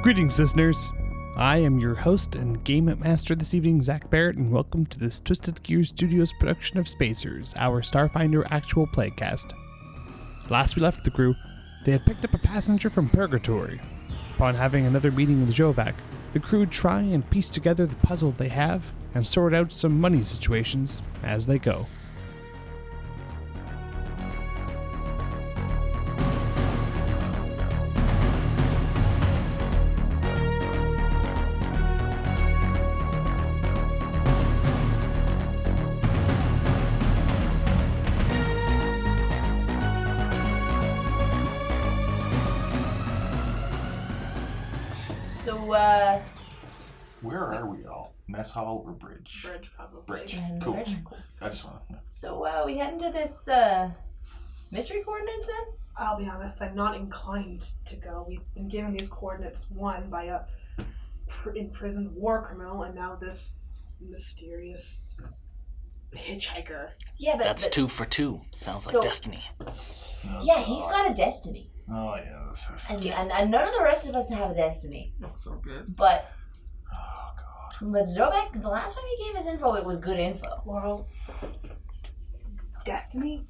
Greetings, listeners. I am your host and game master this evening, Zach Barrett, and welcome to this Twisted Gear Studios production of Spacers, our Starfinder actual playcast. Last we left the crew, they had picked up a passenger from Purgatory. Upon having another meeting with Xovak, the crew try and piece together the puzzle they have and sort out some money situations as they go. Where are we all? Mess hall or bridge? Bridge, probably. Bridge. And Cool. bridge. I just want to. So, we head into this, mystery coordinates then? I'll be honest, I'm not inclined to go. We've been given these coordinates, one, by a imprisoned war criminal, and now this mysterious hitchhiker. Yeah, but... That's 2 for 2. Sounds like destiny. Oh, yeah, he's got a destiny. Oh, yeah. And none of the rest of us have a destiny. That's so good. But... Oh, God. But Xovak, the last time he gave us info, it was good info. Well, destiny?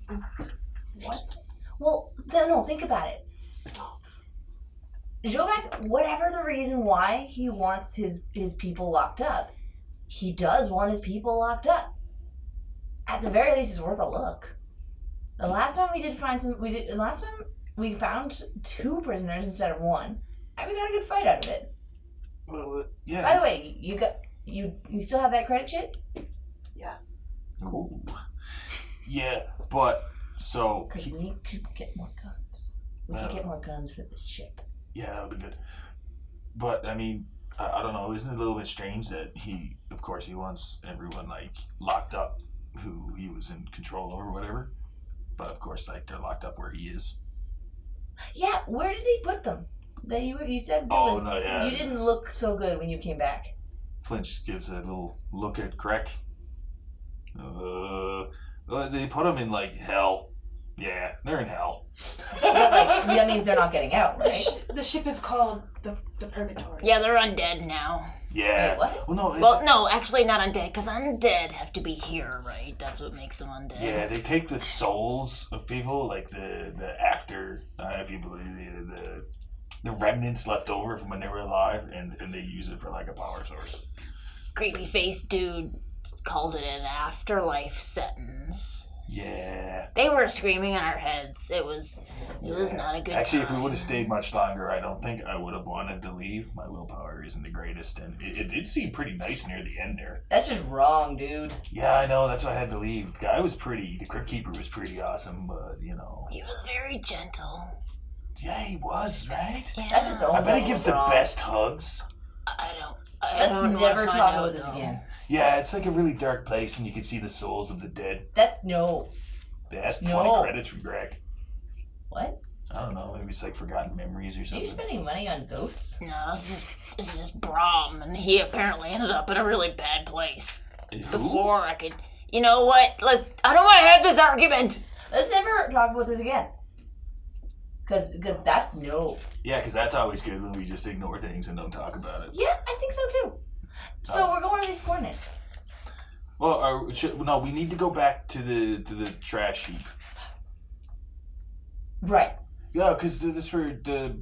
What? Well, no, think about it. Xovak, whatever the reason why he wants his people locked up, he does want his people locked up. At the very least, it's worth a look. The last time we found 2 prisoners instead of 1, and we got a good fight out of it. Well, yeah. By the way, you still have that credit sheet? Yes. Cool. Yeah, but so. Because we could get more guns. We could get more guns for this ship. Yeah, that would be good. But I mean, I don't know. Isn't it a little bit strange that he wants everyone locked up who he was in control over, or whatever. But of course, they're locked up where he is. Yeah, where did he put them? That you said you didn't look so good when you came back. Flinch gives a little look at Greg. They put him in hell. Yeah, they're in hell. But that means they're not getting out, right? The ship is called the Purgatory. Yeah, they're undead now. Yeah. Wait, what? Well, No, actually not undead, because undead have to be here, right? That's what makes them undead. Yeah, they take the souls of people, the after, if you believe the remnants left over from when they were alive, and they use it for a power source. Creepy face dude called it an afterlife sentence. Yeah. They were screaming in our heads. It was not a good Actually, time. if we would have stayed much longer, I don't think I would have wanted to leave. My willpower isn't the greatest, and it did seem pretty nice near the end there. That's just wrong, dude. Yeah, I know. That's why I had to leave. The guy was the Crypt Keeper was pretty awesome, but, He was very gentle. Yeah, he was, right? Yeah. That's its own. I bet he gives the wrong. best hugs. Let's don't never wanna find talk out, about this though. again. Yeah, it's a really dark place, and you can see the souls of the dead. No. That's 20 No. credits from Greg. What? I don't know, maybe it's forgotten memories or Are you something. spending money on ghosts? No, this is just Brahm, and he apparently ended up in a really bad place. Who? Before I could... You know what? I don't want to have this argument! Let's never talk about this again. Cause no. Yeah, because that's always good when we just ignore things and don't talk about it. Yeah, I think so too. So we're going to these coordinates. Well, no, we need to go back to the trash heap. Right. Yeah, because that's where the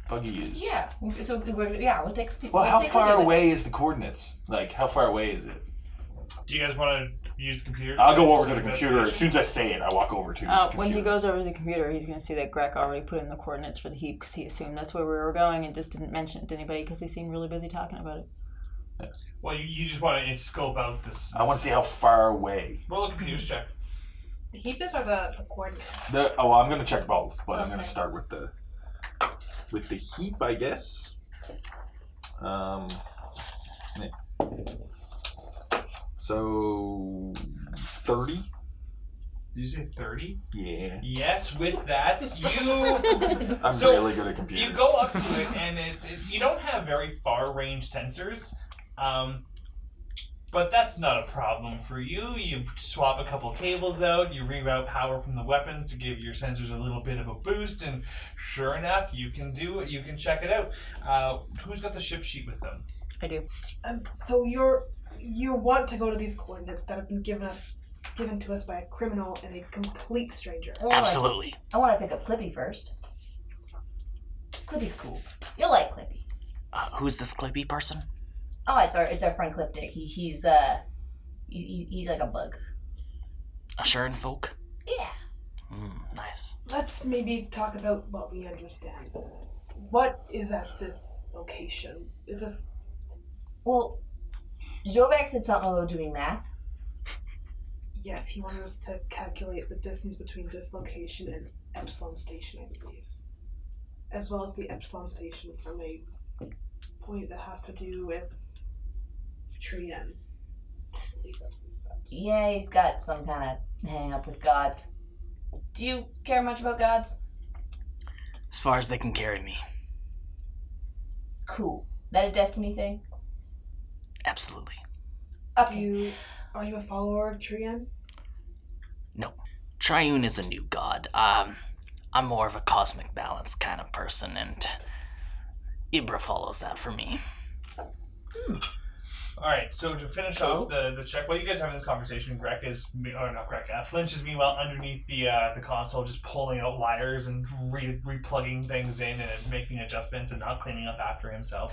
buggy is. Yeah. So we'll take the people. Well, how far away is the coordinates? How far away is it? Do you guys want to use the computer? I'll go over to the computer. As soon as I say it, I walk over to the computer. When he goes over to the computer, he's going to see that Greg already put in the coordinates for the heap because he assumed that's where we were going and just didn't mention it to anybody because they seemed really busy talking about it. Yeah. Well, you just want to scope out this. I want to see how far away. Roll a computer's check. The heap is or the coordinates? I'm going to check both, but I'm going to Okay. start with the heap, I guess. So 30. Did you say 30? Yeah. Yes, with that, I'm So, really good at computers. you go up to it, and you don't have very far range sensors. But that's not a problem for you. You swap a couple cables out, you reroute power from the weapons to give your sensors a little bit of a boost, and sure enough, you can do it. You can check it out. Who's got the ship sheet with them? I do. So you want to go to these coordinates that have been given to us by a criminal and a complete stranger. Absolutely. I want to pick up Clippy first. Clippy's cool. You'll like Clippy. Who's this Clippy person? Oh, it's our friend Clipdick. He's like a bug. Assuring folk? Yeah. Nice. Let's maybe talk about what we understand. What is at this location? Is this... Well, Xovak said something about doing math. Yes, he wanted us to calculate the distance between this location and Epsilon Station, I believe. As well as the Epsilon Station from a point that has to do with Trien. I believe that's what he said. Yeah, he's got some kind of hang up with gods. Do you care much about gods? As far as they can carry me. Cool. That a destiny thing? Absolutely. Okay. Are you a follower of Trien? No. Triune is a new god. I'm more of a cosmic balance kind of person, and Ibra follows that for me. All right, so to finish off the check, while you guys are having this conversation, Flinch is meanwhile underneath the console, just pulling out wires and replugging things in and making adjustments and not cleaning up after himself.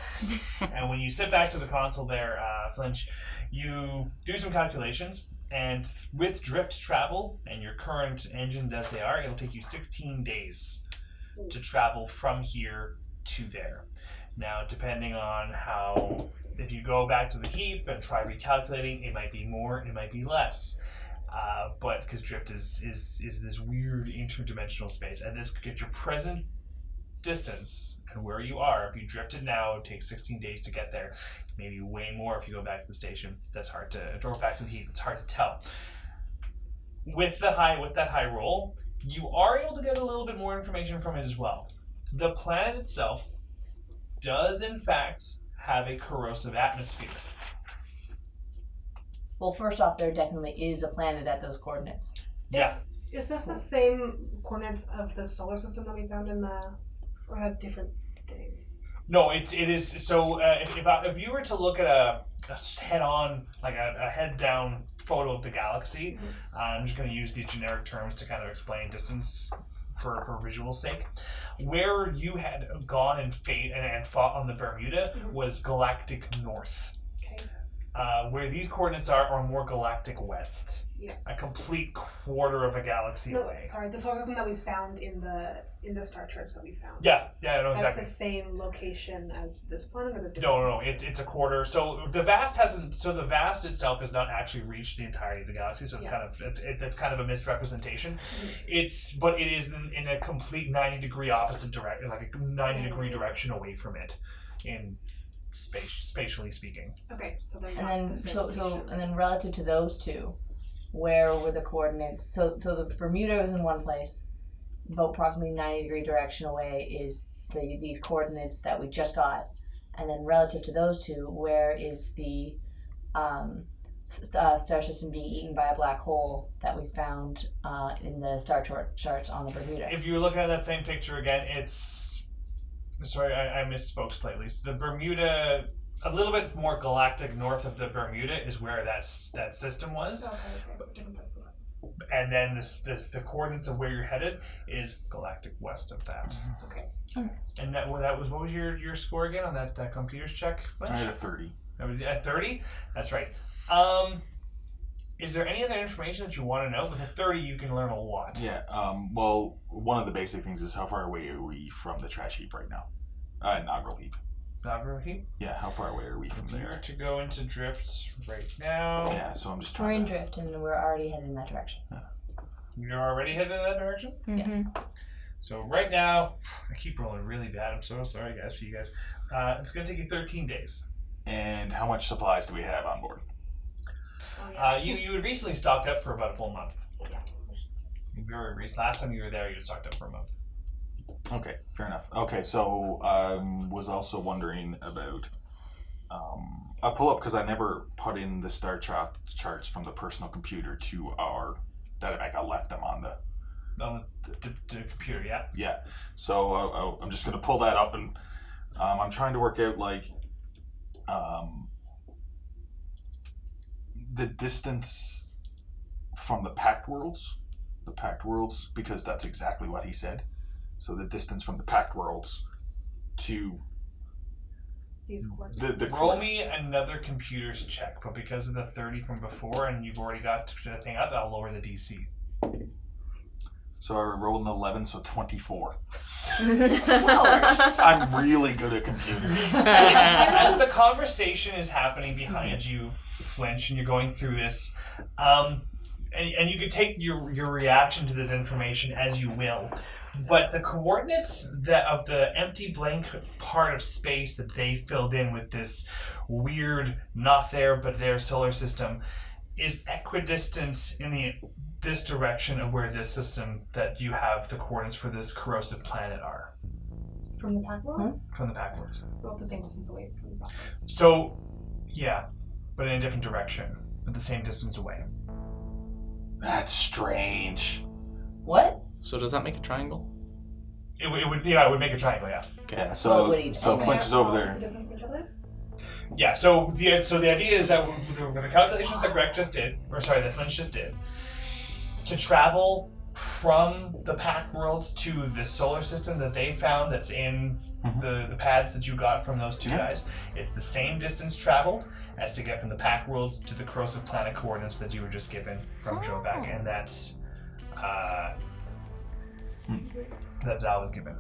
And when you sit back to the console there, Flinch, you do some calculations, and with drift travel and your current engines as they are, it'll take you 16 days to travel from here to there. Now, depending on how... If you go back to the heap and try recalculating, it might be more, it might be less. But because drift is this weird interdimensional space, and this at your present distance and where you are, if you drifted now, it takes 16 days to get there. Maybe way more if you go back to the station. That's hard to, or back to the heap. It's hard to tell. With that high roll, you are able to get a little bit more information from it as well. The planet itself does in fact have a corrosive atmosphere. Well, first off, there definitely is a planet at those coordinates. Yeah. Is this the same coordinates of the solar system that we found in the... Or a different thing? No, it is. So if you were to look at a head-on, like a head-down photo of the galaxy, I'm just going to use these generic terms to kind of explain distance for visual sake. Where you had gone and fought on the Bermuda was galactic north. Okay. Where these coordinates are more galactic west. Yeah. A complete quarter of a galaxy away. Sorry, the solar system that we found in the star charts that we found. Yeah, no, exactly. That's the same location as this planet, or the different? No. It's a quarter. So the vast hasn't. So the vast itself has not actually reached the entirety of the galaxy. So it's it's kind of a misrepresentation. Mm-hmm. But it is in a complete 90-degree opposite direction, like a 90-degree direction away from it, in spatially speaking. Okay, so they're And not then the same and then relative to those two, where were the coordinates? So the Bermuda is in one place, about approximately 90-degree direction away is these coordinates that we just got, and then relative to those two, where is the star system being eaten by a black hole that we found in the star charts on the Bermuda? If you're looking at that same picture again, it's... Sorry, I misspoke slightly. So the Bermuda, a little bit more galactic north of the Bermuda is where that system was. Okay, so different place. And then the coordinates of where you're headed is galactic west of that. Okay. And that was what was your score again on that computer's check? I had a 30. At 30? That's right. Is there any other information that you want to know? With a 30, you can learn a lot. Yeah. Well, one of the basic things is how far away are we from the trash heap right now? Inaugural heap. Inaugural heap? Yeah. How far away are we from there? To go into drift right now. Yeah. So I'm just We're trying in to. drift, and we're already headed in that direction. You're already headed in that direction? Yeah. So right now, I keep rolling really bad. I'm so sorry, guys, for you guys. It's going to take you 13 days. And how much supplies do we have on board? Oh, yeah. You had recently stocked up for about a full month. Yeah. Last time you were there, you stocked up for a month. Okay, fair enough. Okay, so was also wondering about I'll pull up because I never put in the star charts from the personal computer to our that I left them on the computer. Yeah. Yeah. So I'm just gonna pull that up, and I'm trying to work out like the distance from the packed worlds, because that's exactly what he said. So the distance from the packed worlds to These coordinates. the Roll me another computer's check, but because of the 30 from before and you've already got the thing up, I'll lower the DC. So I rolled an 11, so 24. Flowers. I'm really good at computers. As the conversation is happening behind you, Flinch, and you're going through this, and you can take your reaction to this information as you will, but the coordinates of the empty blank part of space that they filled in with this weird, not there but there solar system is equidistant in this direction of where this system that you have the coordinates for this corrosive planet are. From the pack worlds? From the pack worlds. About the same distance away from the pack worlds. So, yeah, but in a different direction, but the same distance away. That's strange. What? So does that make a triangle? It would make a triangle, yeah. Okay. Yeah. Well, So what do you think? Flinch is over there. Doesn't each other? Yeah, so the idea is that with the calculations that Flinch just did, to travel from the pack worlds to the solar system that they found that's in the pads that you got from those two guys, it's the same distance traveled as to get from the pack worlds to the corrosive planet coordinates that you were just given from Xovak, and that's that Zal was given.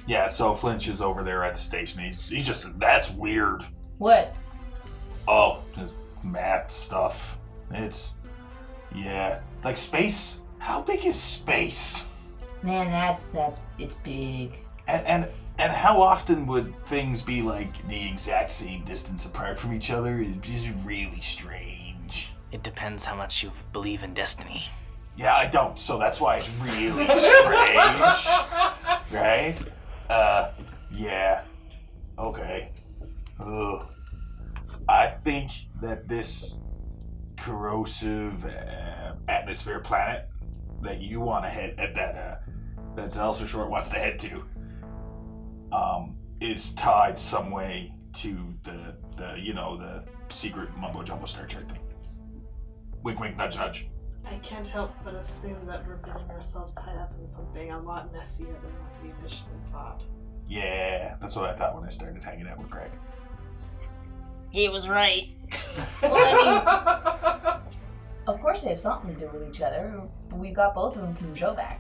Yeah. So Flinch is over there at the station. He just that's weird. What? Oh, just math stuff. It's like space. How big is space? Man, it's big. And how often would things be like the exact same distance apart from each other? It's just really strange. It depends how much you believe in destiny. Yeah, I don't, so that's why it's really strange. Right? Yeah. Okay. Ugh. I think that this corrosive atmosphere planet that you want to head that Zelster Short wants to head to is tied some way to the secret mumbo jumbo star chart thing. Wink wink nudge nudge. I can't help but assume that we're getting ourselves tied up in something a lot messier than what we initially thought. Yeah, that's what I thought when I started hanging out with Greg. He was right. Well, I mean, of course they have something to do with each other. We got both of them from Xovak.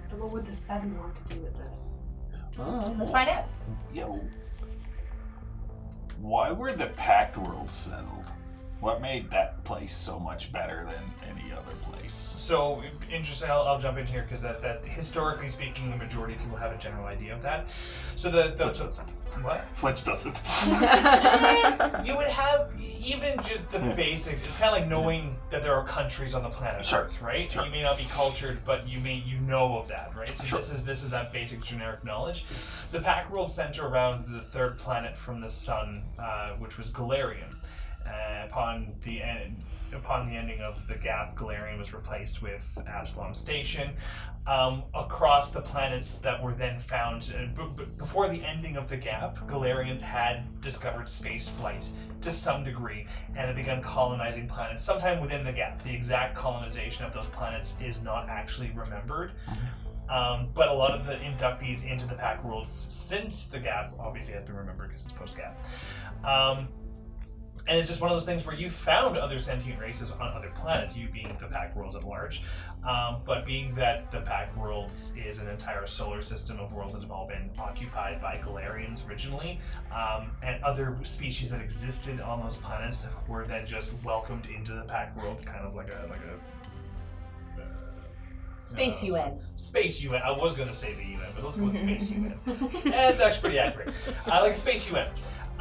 And what would the Seven want to do with this? Let's find out. Yo, why were the Pact Worlds settled? What made that place so much better than any other place? So, interesting, I'll jump in here because that historically speaking, the majority of people have a general idea of that. So Flinch doesn't. What? Flinch doesn't. You would have even just the basics. It's kind of like knowing that there are countries on the planet Earth, right? Sure. You may not be cultured, but you know of that, right? So Sure. this is that basic generic knowledge. The Pack World center around the third planet from the sun, which was Galarian. Upon the ending of the gap, Galarian was replaced with Absalom Station. Across the planets that were then found, before the ending of the gap, Galarians had discovered space flight to some degree and had begun colonizing planets sometime within the gap. The exact colonization of those planets is not actually remembered. But a lot of the inductees into the Pack Worlds since the gap obviously has been remembered because it's post-gap. And it's just one of those things where you found other sentient races on other planets, you being the Pack Worlds at large. But being that the Pack Worlds is an entire solar system of worlds that have all been occupied by Galarians originally, and other species that existed on those planets were then just welcomed into the Pack Worlds, kind of like a Space UN. Space UN. I was going to say the UN, but let's go with Space UN. It's actually pretty accurate. I like Space UN.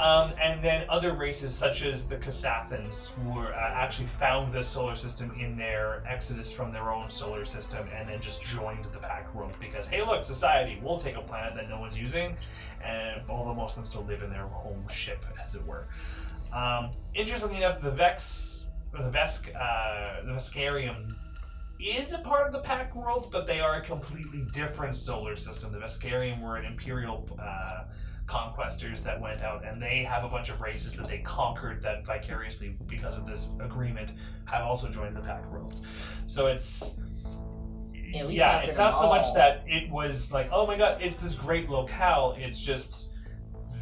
And then other races, such as the Kasathans, were actually found this solar system in their exodus from their own solar system, and then just joined the Pack World because, hey, look, society, we'll take a planet that no one's using, and although most of them still live in their home ship, as it were. Interestingly enough, the Veskarium is a part of the Pack Worlds, but they are a completely different solar system. The Veskarium were an imperial conquestors that went out, and they have a bunch of races that they conquered that vicariously, because of this agreement, have also joined the Pack Worlds. So it's... Yeah, it's not so much that it was like, oh my god, it's this great locale, it's just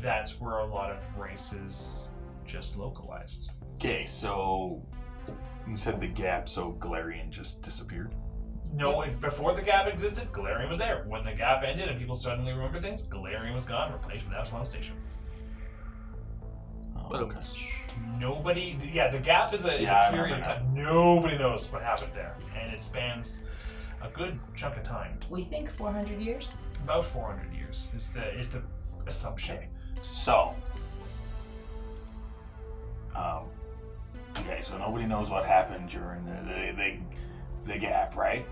that's where a lot of races just localized. Okay, so you said the gap, so Galarian just disappeared? No, before the gap existed, Galarian was there. When the gap ended and people suddenly remember things, Galarian was gone, replaced with Absalom Station. Oh, okay. Nobody, the gap is a period of time. Nobody knows what happened there, and it spans a good chunk of time. We think 400 years. About 400 years is the assumption. Okay, so so nobody knows what happened during the gap, right?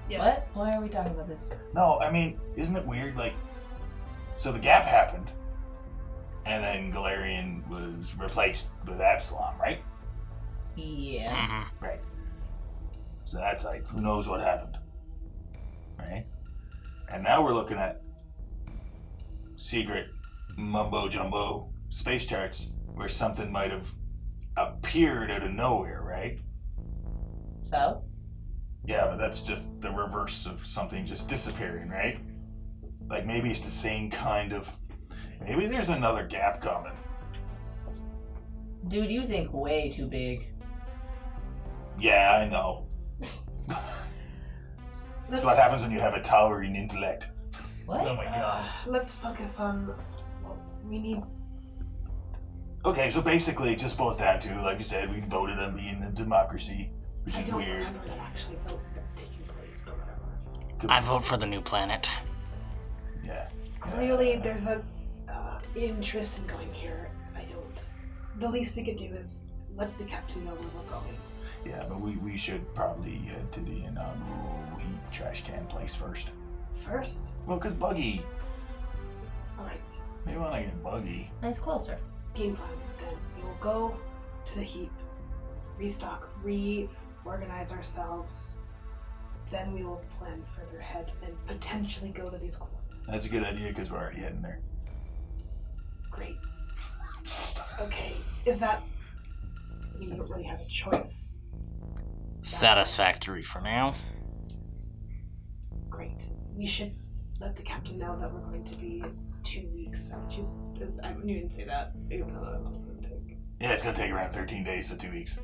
Yes. What? Why are we talking about this? No, I mean, isn't it weird? Like, so the gap happened, and then Galarian was replaced with Absalom, right? Yeah. Mm-hmm. Right. So that's like, who knows what happened, right? And now we're looking at secret mumbo-jumbo space charts where something might have appeared out of nowhere, right? So? Yeah, but that's just the reverse of something just disappearing, right? Like, maybe it's the same kind of... Maybe there's another gap coming. Dude, you think way too big. Yeah, I know. That's what happens when you have a towering intellect. What? Oh my god. Let's focus on what we need. Okay, so basically it just boils down to, like you said, we voted on being a democracy, which I is don't weird. remember that actually vote taking place, but whatever. I vote for the new planet. Yeah. Clearly, there's a interest in going here. The least we could do is let the captain know where we're going. Yeah, but we should probably head to the inaugural heat trash can place first. First? Well, because Buggy, Alright. we want to get Buggy. Nice closer. Game plan, then. We will go to the heap, restock, reorganize ourselves. Then we will plan further ahead and potentially go to these coordinates. That's a good idea because we're already heading there. Great. Okay, is that... I mean, you don't really have a choice. Satisfactory for now. Great. We should let the captain know that we're going to be 2 weeks. I wouldn't even say that, even though that was going to take. Yeah, it's going to take around 13 days, so 2 weeks.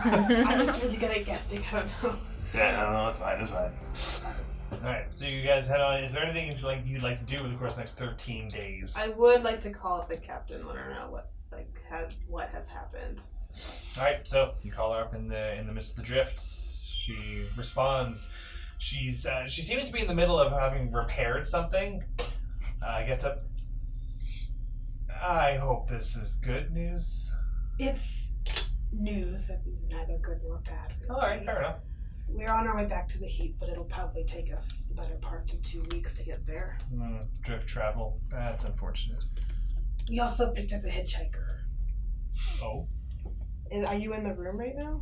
I was really good at guessing, I don't know. Yeah, no, it's fine, it's fine. Alright, so you guys head on. Is there anything you'd like to do over the course of the next 13 days? I would like to call up the captain, let her know what has happened. Alright, so you call her up in the midst of the drifts. She responds. She seems to be in the middle of having repaired something. Gets up. I hope this is good news. It's news, neither good nor bad. Really. Alright, fair enough. We're on our way back to the heap, but it'll probably take us the better part of 2 weeks to get there. Drift travel. That's unfortunate. We also picked up a hitchhiker. Oh? Are you in the room right now?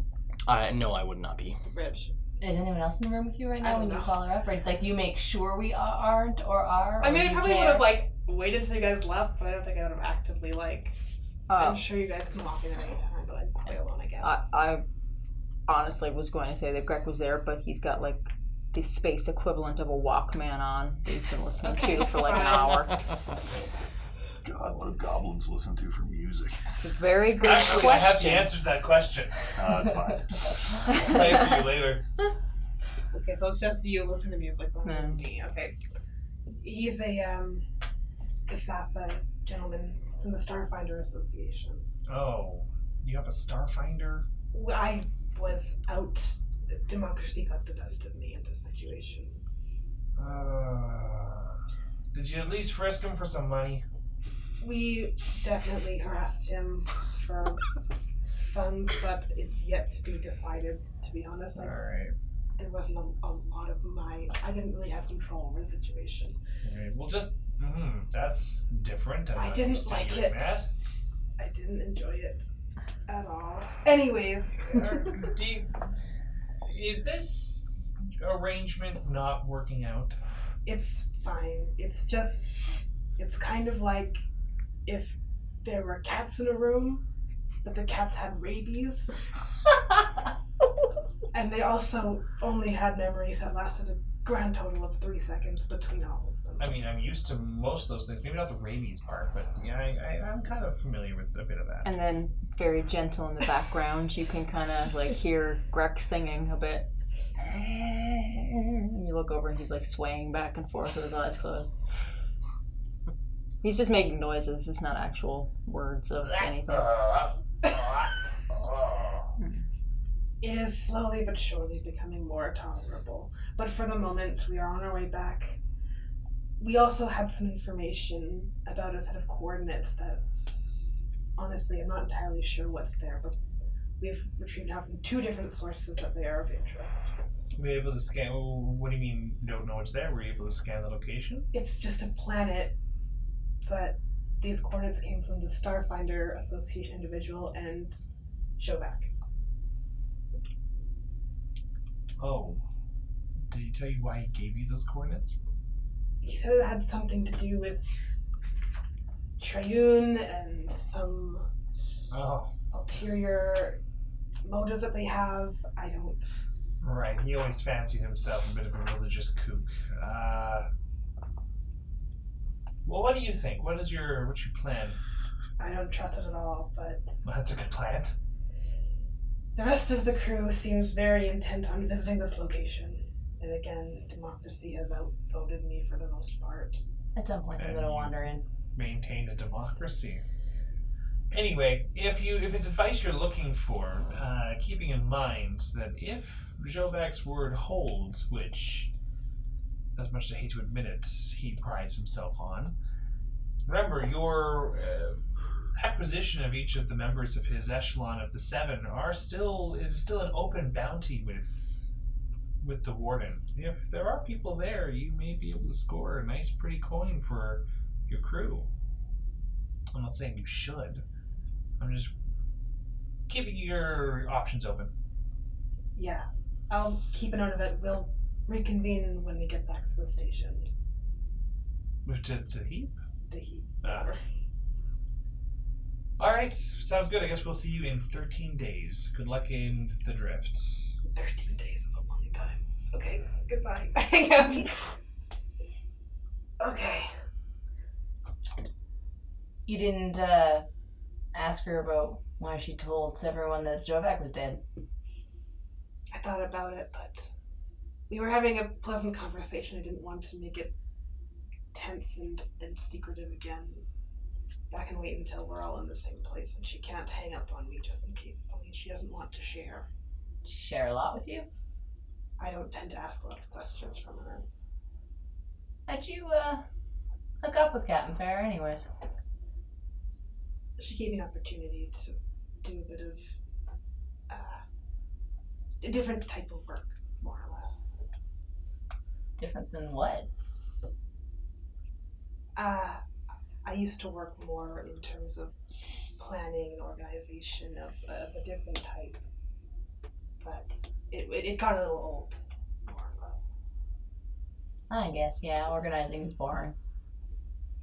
No, I would not be. Rich. Is anyone else in the room with you right I now don't when you know. call her up? Or like you make sure we aren't or are? I or mean, do I you probably care? would have waited until you guys left, but I don't think I would have actively I'm sure you guys can walk in at any time, but I'd play alone, I guess. I honestly was going to say that Greg was there, but he's got the space equivalent of a Walkman on that he's been listening to for an hour. God, what do goblins listen to for music? It's a very good Actually, question. I have the answer to that question. It's fine. I'll play it for you later. Okay, so it's just you listen to music, but not me. Okay. He's a Kasatha gentleman from the Starfinder Association. Oh, you have a Starfinder? I was out. Democracy got the best of me in this situation. Did you at least frisk him for some money? We definitely harassed him for funds, but it's yet to be decided, to be honest. Alright. There wasn't a lot of I didn't really have control over the situation. Alright, well just, that's different. I'm I not didn't used to like hearing it. that. I didn't enjoy it at all. Anyways, Is this arrangement not working out? it's fine. It's kind of like if there were cats in a room, but the cats had rabies. And they also only had memories that lasted a grand total of 3 seconds between all of them. I mean, I'm used to most of those things. Maybe not the rabies part, but yeah, I'm kind of familiar with a bit of that. And then, very gentle in the background, you can kind of like hear Greg singing a bit. And you look over and he's like swaying back and forth with his eyes closed. He's just making noises. It's not actual words of anything. It is slowly but surely becoming more tolerable. But for the moment, we are on our way back. We also had some information about a set of coordinates that, honestly, I'm not entirely sure what's there, but we've retrieved now from 2 different sources that they are of interest. Were you able to scan? What do you mean you don't know what's there? Were you able to scan the location? It's just a planet, but these coordinates came from the Starfinder Association individual and Xovak. Oh. Did he tell you why he gave you those coordinates? He said it had something to do with Triune and some ulterior motive that they have. I don't... Right, he always fancied himself a bit of a religious kook. Well, what do you think? What's your plan? I don't trust it at all, but... Well, that's a good plan. The rest of the crew seems very intent on visiting this location. And again, democracy has outvoted me for the most part. At some point, I'm gonna wander in. Maintain a democracy. Anyway, if it's advice you're looking for, keeping in mind that if Xovak's word holds, which, as much as I hate to admit it, he prides himself on, remember your acquisition of each of the members of his echelon of the 7 is still an open bounty with the warden. If there are people there, you may be able to score a nice pretty coin for your crew. I'm not saying you should. I'm just keeping your options open. Yeah, I'll keep a note of it. We'll reconvene when we get back to the station. To the heap? The heap. Alright, sounds good. I guess we'll see you in 13 days. Good luck in the drift. 13 days is a long time. Okay, goodbye. I think Okay. You didn't ask her about why she told everyone that Xovak was dead. I thought about it, but we were having a pleasant conversation. I didn't want to make it tense and secretive again. I can wait until we're all in the same place and she can't hang up on me just in case it's something she doesn't want to share. Did she share a lot with you? I don't tend to ask a lot of questions from her. How'd you hook up with Captain Fair anyways? She gave me an opportunity to do a bit of a different type of work, more or less. Different than what? I used to work more in terms of planning and organization of a different type, but it got a little old, more or less. I guess, yeah, organizing is boring.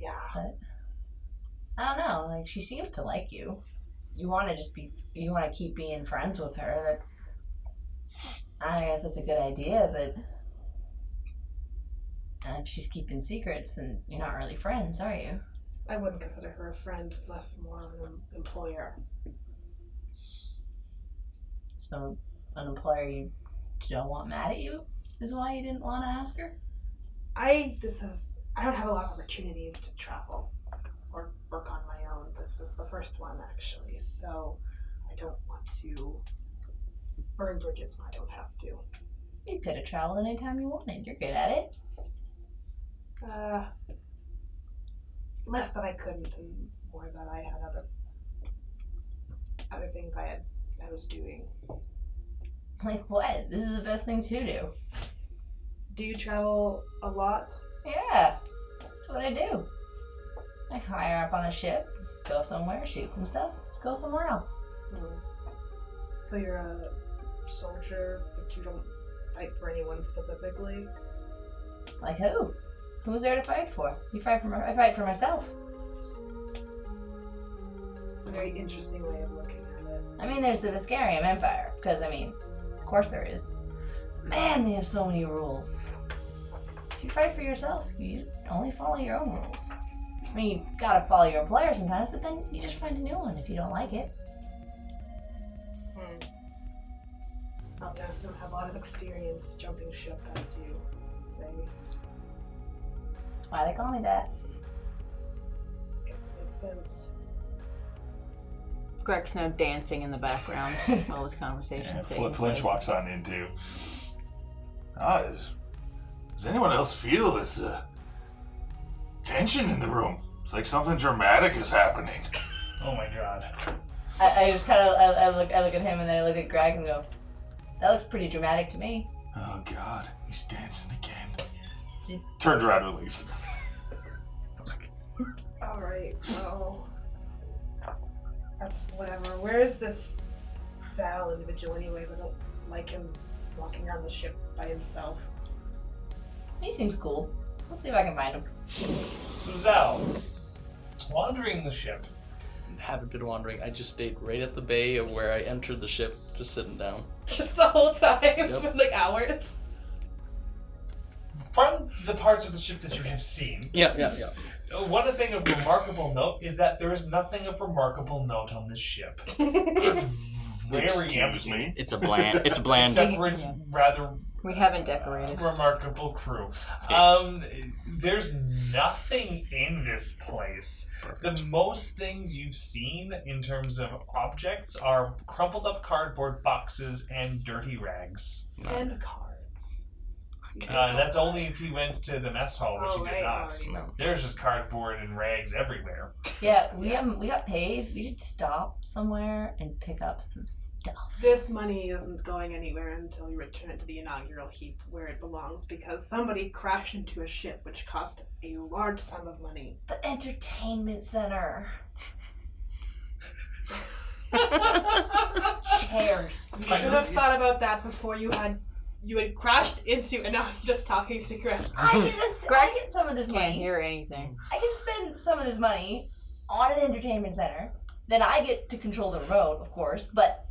Yeah. But I don't know, like, she seems to like you. You want to keep being friends with her. I guess that's a good idea, but if she's keeping secrets, then you're not really friends, are you? I wouldn't consider her a friend, less more of an employer. So, an employer you don't want mad at you is why you didn't want to ask her? I don't have a lot of opportunities to travel or work on my own. This is the first one, actually, so I don't want to burn bridges when I don't have to. You could have traveled anytime you wanted. You're good at it. Less that I couldn't, and more that I had other things I was doing. Like what? This is the best thing to do. Do you travel a lot? Yeah, that's what I do. I hire up on a ship, go somewhere, shoot some stuff, go somewhere else. So you're a soldier, but you don't fight for anyone specifically? Like who? Who's there to fight for? You fight for I fight for myself. It's a very interesting way of looking at it. I mean, there's the Viscarium Empire, because, I mean, of course there is. Man, they have so many rules. If you fight for yourself, you only follow your own rules. I mean, you've got to follow your employer sometimes, but then you just find a new one if you don't like it. Outcasts don't have a lot of experience jumping ship, as you say. That's why they call me that. Guess it makes sense. Greg's now dancing in the background while this conversation is taking Flinch place. walks on in too. Does anyone else feel this tension in the room? It's like something dramatic is happening. Oh my god. I just kind of I look at him and then I look at Greg and go, that looks pretty dramatic to me. Oh God, he's dancing again. Turned around and leaves. Alright, well, that's whatever. Where is this Sal individual anyway? I don't like him walking around the ship by himself. He seems cool. Let's see if I can find him. So Zal, wandering the ship. Haven't been wandering. I just stayed right at the bay of where I entered the ship, just sitting down. Just the whole time? Yep. For like hours? From the parts of the ship that you have seen, Yeah. one thing of remarkable note is that there is nothing of remarkable note on this ship. It's very Excuse empty. me. It's a bland. It's bland. Except for its rather We haven't decorated. remarkable crew. There's nothing in this place. The most things you've seen in terms of objects are crumpled up cardboard boxes and dirty rags. And cards. That's only if you went to the mess hall, which Oh, you did right, not. right. No. There's just cardboard and rags everywhere. Yeah, we got paid. We should stop somewhere and pick up some stuff. This money isn't going anywhere until you return it to the inaugural heap where it belongs because somebody crashed into a ship which cost a large sum of money. The entertainment center. Chairs. You should have thought about that before you had crashed into and now you're just talking to Greg. I get some of this Can't money. hear anything. I can spend some of this money on an entertainment center. Then I get to control the remote, of course, but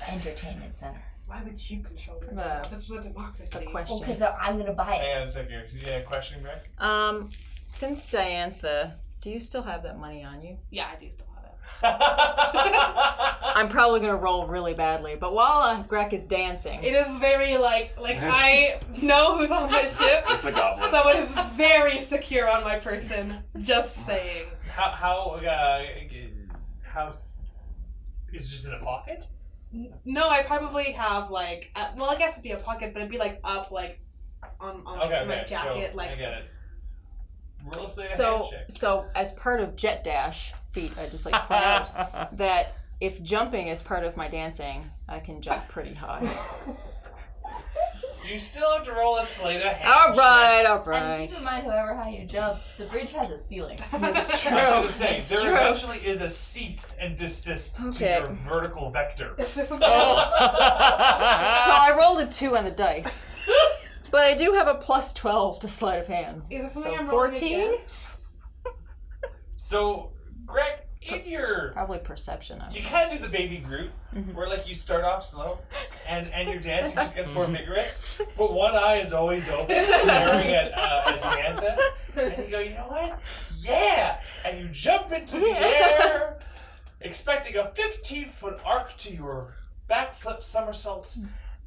entertainment center. Why would you control it? This was a democracy. It's a Well, question. because I'm gonna buy Hang it. on a second. Yeah, question, Greg? Since Diantha, do you still have that money on you? Yeah, I do still have it. I'm probably gonna roll really badly, but while Greg is dancing, It is very like I know who's on my ship. It's a goblin. Someone is very secure on my person. Just saying. How is it just in a pocket? No, I probably have like well, I guess it'd be a pocket, but it'd be like up like on Okay, my jacket, so, like I get it. Roll a so handshake. so as part of jet dash feat, I just like to point out that if jumping is part of my dancing, I can jump pretty high. You still have to roll a slate of handshake. All right. And keep in mind, however high you jump, the bridge has a ceiling. That's I true. was going to say, It's there true. eventually is a cease and desist to Okay. your vertical vector. Is this So I rolled a 2 on the dice, but I do have a plus 12 to sleight of hand. Is this something So I'm rolling 14. again? So, Greg, in your... Probably perception. You kind of do the baby Groot, where like you start off slow, and your dancing just gets more vigorous, but one eye is always open, staring at Diantha, and you go, you know what? Yeah! And you jump into the air, expecting a 15-foot arc to your backflip somersault,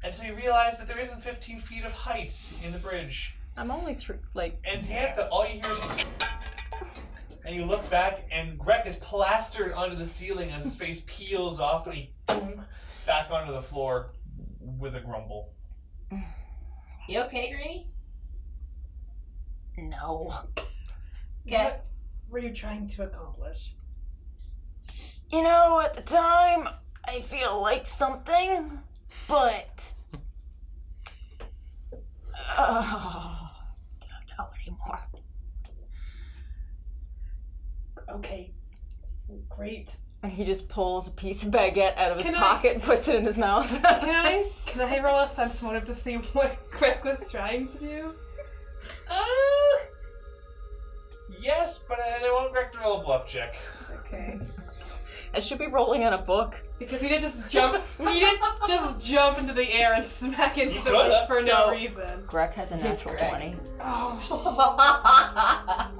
until you realize that there isn't 15 feet of height in the bridge. I'm only 3, like. And Diantha, all you hear is... And you look back, and Greg is plastered onto the ceiling as his face peels off, and he boom, back onto the floor with a grumble. You okay, Greenie? No. Okay. What were you trying to accomplish? You know, at the time, I feel like something, but. Don't know anymore. Okay. Great. And he just pulls a piece of baguette out of his Can I- pocket and puts it in his mouth. Can I roll a sense motive to see what Greg was trying to do? Yes, but I want Greg to roll a bluff check. Okay. I should be rolling on a book. Because he didn't just jump into the air and smack into You the coulda. roof for So- no reason. Greg has a natural Greg. 20. Oh,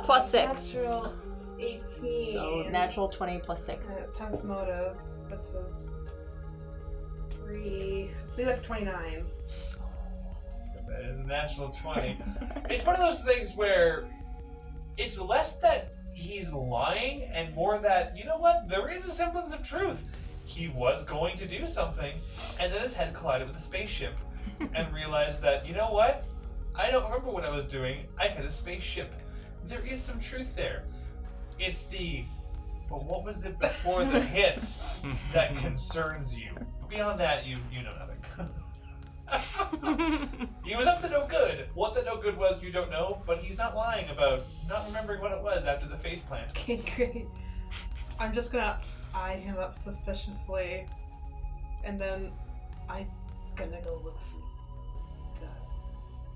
Plus 6. natural 18. So natural 20 plus 6. And it sense motive, which is 3. I think that's 29. That is a natural 20. It's one of those things where it's less that he's lying and more that, you know what, there is a semblance of truth. He was going to do something, and then his head collided with a spaceship and realized that, you know what, I don't remember what I was doing. I had a spaceship. There is some truth there. It's but what was it before the hit that concerns you? Beyond that, you know nothing. He was up to no good. What the no good was, you don't know, but he's not lying about not remembering what it was after the faceplant. Okay, great. I'm just gonna eye him up suspiciously, and then I'm gonna go look for the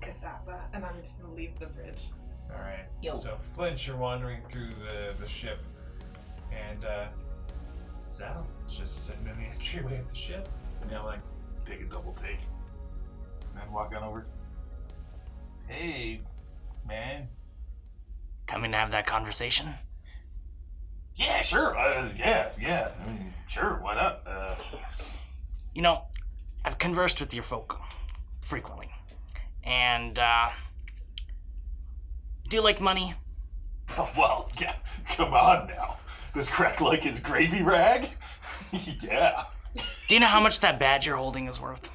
cassava, and I'm just gonna leave the bridge. Alright. Yo. So Flinch, you're wandering through the ship, and Sal is just sitting in the entryway of the ship. Yeah, I'm like, take a double take. And then walk on over. Hey, man. Coming to have that conversation? Yeah, sure. Yeah. I mean, sure, why not? You know, I've conversed with your folk frequently. And, do you like money? Oh, well, yeah, come on now. Does Crack like his gravy rag? Yeah. Do you know how much that badge you're holding is worth?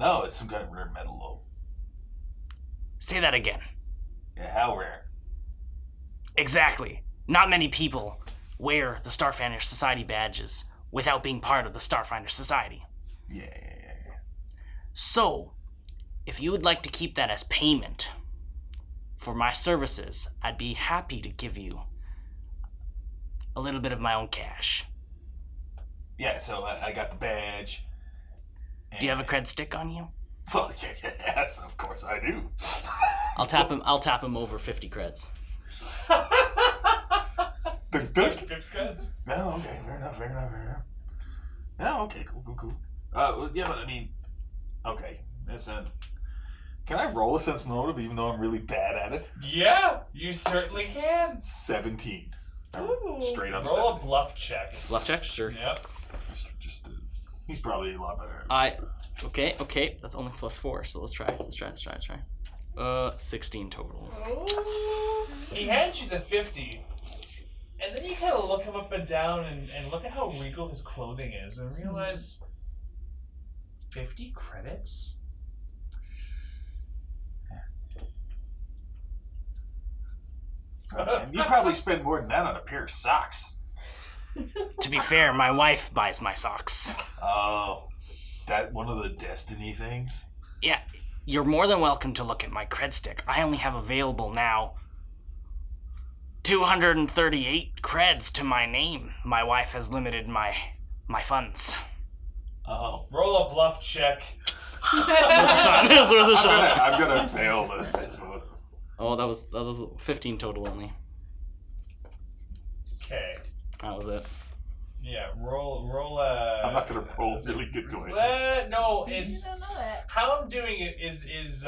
No, it's some kind of rare metal, though. Say that again. Yeah, how rare? Exactly. Not many people wear the Starfinder Society badges without being part of the Starfinder Society. Yeah. So, if you would like to keep that as payment for my services, I'd be happy to give you a little bit of my own cash. Yeah, so I got the badge. Do you have a cred stick on you? Well, yes, of course I do. I'll tap him over 50 creds. Dunk. Good guns. No, okay, fair enough. No, okay, cool. Well, yeah, but I mean, okay, listen. Can I roll a sense motive even though I'm really bad at it? Yeah, you certainly can. 17. Ooh. Straight up Roll a 17. bluff check. Bluff check? Sure. Yep. He's probably a lot better at it. Okay. That's only plus 4, so let's try. 16 total. He hands you the 50, and then you kind of look him up and down and look at how regal his clothing is and realize 50 credits? And you probably spend more than that on a pair of socks. To be fair, my wife buys my socks. Oh, is that one of the destiny things? Yeah, you're more than welcome to look at my cred stick. I only have available now 238 creds to my name. My wife has limited my funds. Oh. Roll a bluff check. It's worth a shot. I'm gonna fail this. Oh, that was 15 total only. Okay. That was it. Yeah, roll a... I'm not gonna roll really good to it. No, You it's... don't know that. How I'm doing it is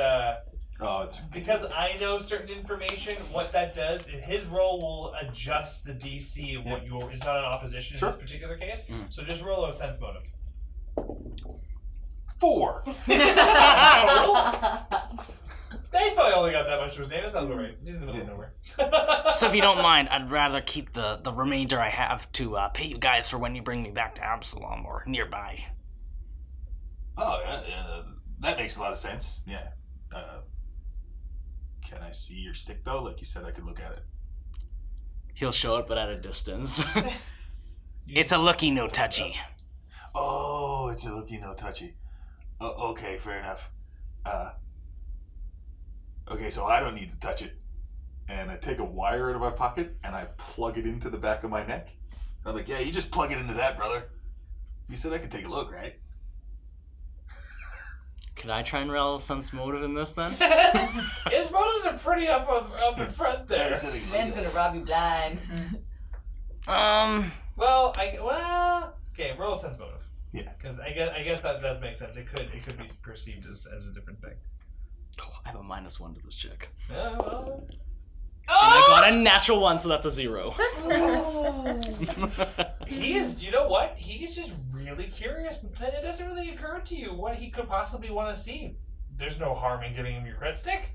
Oh, it's because I know certain information, what that does, his roll will adjust the DC of what your is not an opposition Sure. in this particular case. Mm. So just roll a sense motive. 4. He's probably only got that much to his name. That sounds alright. He's in the middle of nowhere. So if you don't mind, I'd rather keep the remainder I have to pay you guys for when you bring me back to Absalom or nearby. Oh, yeah, that makes a lot of sense. Yeah. Can I see your stick though? Like you said, I could look at it. He'll show it, but at a distance. It's a looky, no touchy. Oh, it's a looky, no touchy. Okay, fair enough. Okay, so I don't need to touch it. and I take a wire out of my pocket and I plug it into the back of my neck. I'm like, yeah, you just plug it into that, brother. You said I could take a look, right? Could I try and roll sense motive in this then? His motives are pretty up in front there. Man's gonna rob you blind. Well, okay, roll a sense motive. Yeah. Because I guess that does make sense. It could be perceived as a different thing. Oh, I have a -1 to this check. Yeah, well. And I got a natural 1, so that's a 0. He is, you know what? He's just really curious, and it doesn't really occur to you what he could possibly want to see. There's no harm in giving him your credit stick.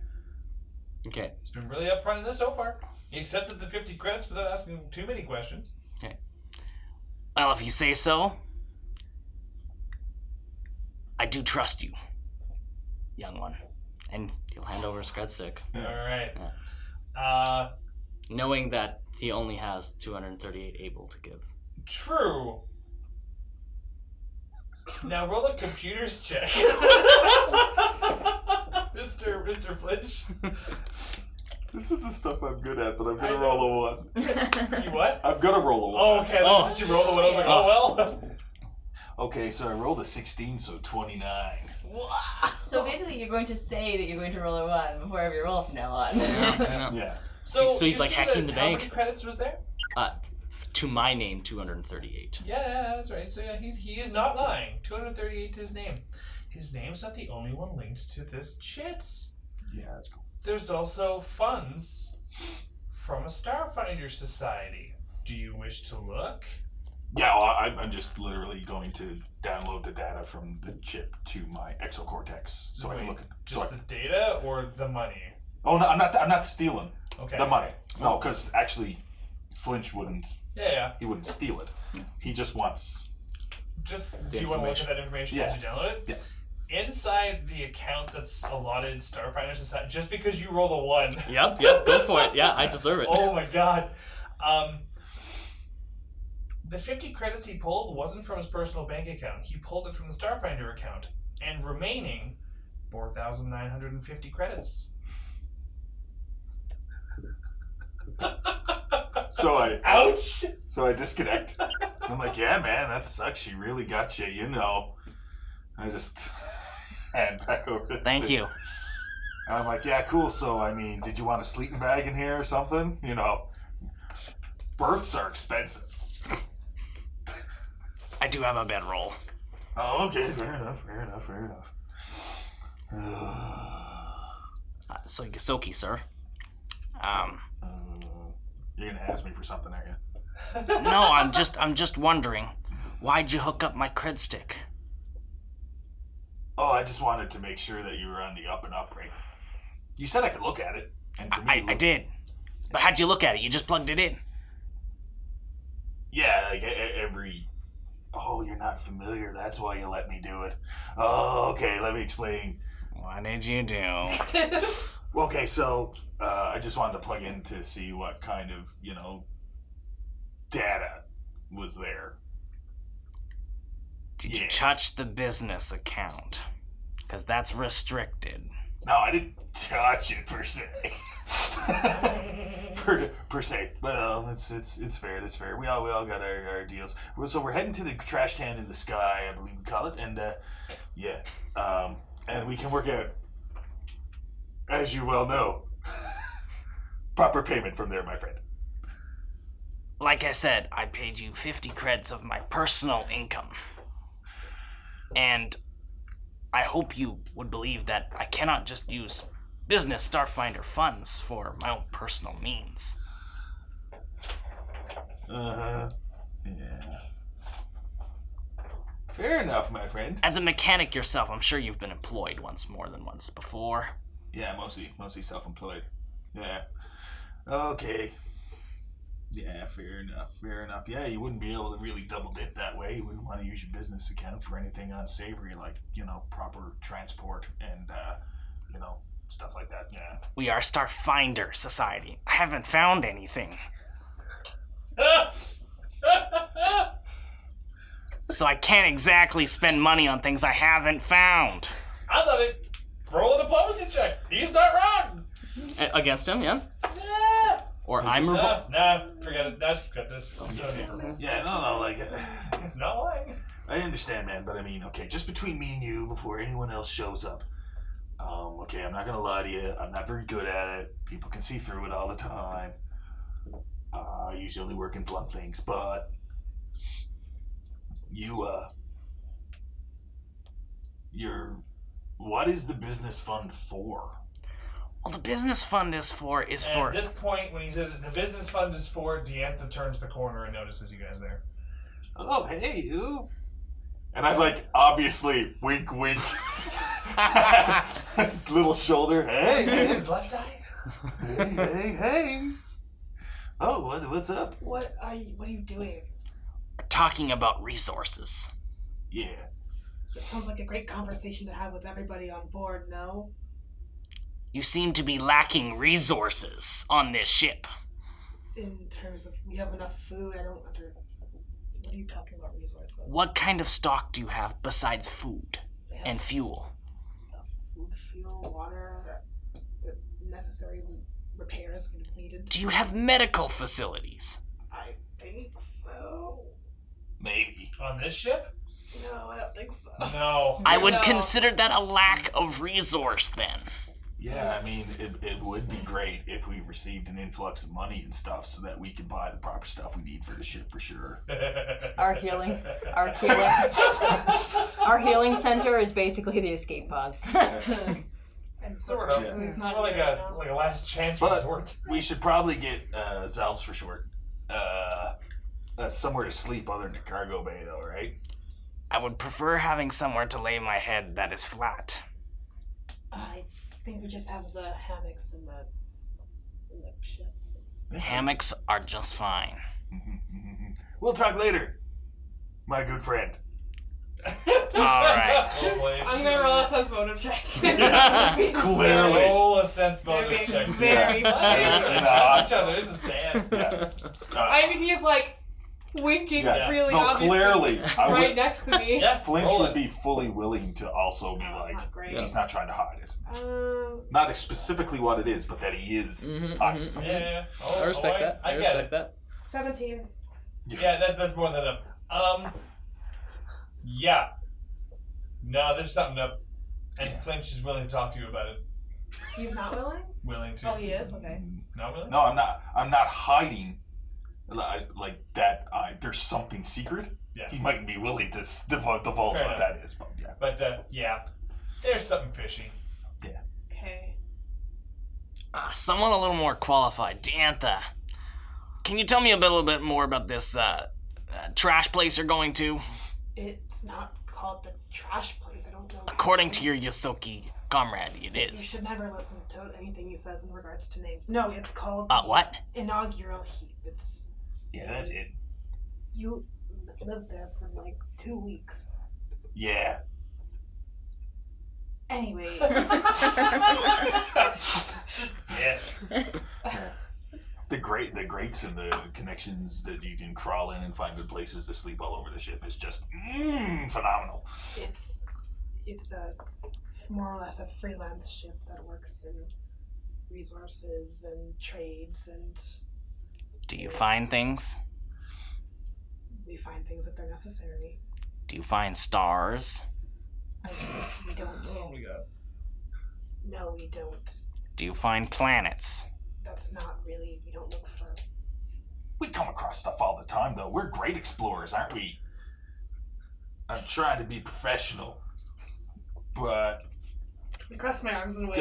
Okay. He's been really upfront in this so far. He accepted the 50 credits without asking too many questions. Okay. Well, if you say so, I do trust you, young one. And he'll hand over his cred stick. Alright. Knowing that he only has 238 able to give. True. Now roll a computers check. Mr. Flinch. This is the stuff I'm good at, but I'm gonna roll a 1. You what? I'm gonna roll a 1. Oh, okay. Oh. Just you roll the 1. I was like, oh well. Okay, so I rolled a 16, so 29. So basically, you're going to say that you're going to roll a 1 before every roll from now on. Yeah. So he's you like see hacking the how bank. many credits was there? To my name, 238. Yeah, that's right. So yeah, he is not lying. 238 to his name. His name's not the only one linked to this chit. Yeah, that's cool. There's also funds from a Starfinder society. Do you wish to look? Yeah, well, I'm just literally going to download the data from the chip to my exocortex, so I can look at Just the data or the money? Oh no, I'm not stealing Okay. the money. No, because actually, Flinch wouldn't. Yeah. He wouldn't steal it. He just wants. Just The do you want to look at information. that information Yeah. as you download it? Yeah. Inside the account that's allotted in Starfinder society, just because you roll a 1. Yep, go for it. Yeah, I deserve it. Oh my god. The 50 credits he pulled wasn't from his personal bank account. He pulled it from the Starfinder account. And remaining 4,950 credits. So I Ouch! So I disconnect. I'm like, yeah, man, that sucks. She really got you, you know. I just hand back over. the Thank thing. you. And I'm like, yeah, cool. So, I mean, did you want a sleeping bag in here or something? You know, births are expensive. I do have a bedroll. Oh, okay, fair enough. So Yosoki, sir. You're gonna ask me for something, are you? No, I'm just wondering, why'd you hook up my cred stick? Oh, I just wanted to make sure that you were on the up and up, right? You said I could look at it, and for me, I did. But how'd you look at it? You just plugged it in. Yeah, like every. Oh, you're not familiar. That's why you let me do it. Oh, okay. Let me explain. What did you do? Okay, so I just wanted to plug in to see what kind of, data was there. Did you touch the business account? Because that's restricted. No, I didn't touch it per se. per se. Well, it's fair. That's fair. We all got our deals. So we're heading to the trash can in the sky, I believe we call it, and and we can work out, as you well know, proper payment from there, my friend. Like I said, I paid you 50 creds of my personal income. And I hope you would believe that I cannot just use business Starfinder funds for my own personal means. Uh-huh. Yeah. Fair enough, my friend. As a mechanic yourself, I'm sure you've been employed more than once before. Yeah, mostly self-employed. Yeah. Okay. Yeah, fair enough. Yeah, you wouldn't be able to really double dip that way. You wouldn't want to use your business account for anything unsavory like, proper transport and, stuff like that. Yeah. We are Starfinder Society. I haven't found anything. So I can't exactly spend money on things I haven't found. I love it. Roll a diplomacy check. He's not wrong. Against him, yeah? Yeah. Or I'm Nah, forget it. That's got this. Yeah, no, like, It's not lying. I understand, man, but I mean, okay, just between me and you, before anyone else shows up. Okay, I'm not gonna lie to you. I'm not very good at it. People can see through it all the time. I usually only work in blunt things, but what is the business fund for? Well, the business fund is for. At this point, when he says it, the business fund is for, Diantha turns the corner and notices you guys there. Oh, hey, you. And I like, obviously, wink, wink. Little shoulder. Hey, Here's hey, his left eye. hey. Oh, what's up? What are you doing? We're talking about resources. Yeah. It sounds like a great conversation to have with everybody on board, no? You seem to be lacking resources on this ship. In terms of, we have enough food, I don't under... What are you talking about, resources? What kind of stock do you have besides food We have and fuel? food, fuel, water, the necessary repairs completed. Do you have medical facilities? I think so. Maybe. On this ship? No, I don't think so. No. I would No. consider that a lack of resource then. Yeah, I mean, it would be great if we received an influx of money and stuff so that we could buy the proper stuff we need for the ship for sure. Our healing center is basically the escape pods. Sort of. Yeah. It's more like a last chance But resort. we should probably get Zels for short. Somewhere to sleep other than the cargo bay, though, right? I would prefer having somewhere to lay my head that is flat. I think we just have the hammocks in the ship. Hammocks are just fine. We'll talk later, my good friend. Alright. I'm gonna roll a sense motive check. Clearly. Roll a sense motive Maybe check. very much. Trust each other. This is sad. I mean, he's like winking Yeah. really No, obviously clearly, I right would, next to me. Yeah, Flinch roll would it. be fully willing to also be Oh, like, not great. he's not trying to hide it. Um, Not specifically what it is, but that he is hiding something. Yeah. Oh, I respect that. I get respect it. that. 17. Yeah, that's more than enough. Yeah. No, there's something up, and Flinch is willing to talk to you about it. He's not willing? Willing to. Oh, he is? Okay. Not willing? No, I'm not hiding. Like that. There's something secret. Yeah. He might be willing to divulge Fair what enough. that is, but yeah. But, yeah. There's something fishy. Okay. Someone a little more qualified. Diantha, can you tell me a little bit more about this trash place you're going to? It's not called the trash place. I don't know. According to your Yosoki comrade, it You is. should never listen to anything he says in regards to names. No, it's called What? Inaugural Heap. It's Yeah, that's it. you lived there for like 2 weeks. Yeah. Anyway, Yeah. The grates and the connections that you can crawl in and find good places to sleep all over the ship is just phenomenal. it's a more or less a freelance ship that works in resources and trades, and Do you find things? we find things if they're necessary. Do you find stars? We don't. Oh my god. No, we don't. Do you find planets? That's not really. We don't look for. We come across stuff all the time, though. We're great explorers, aren't we? I'm trying to be professional, but I cross my arms and wait.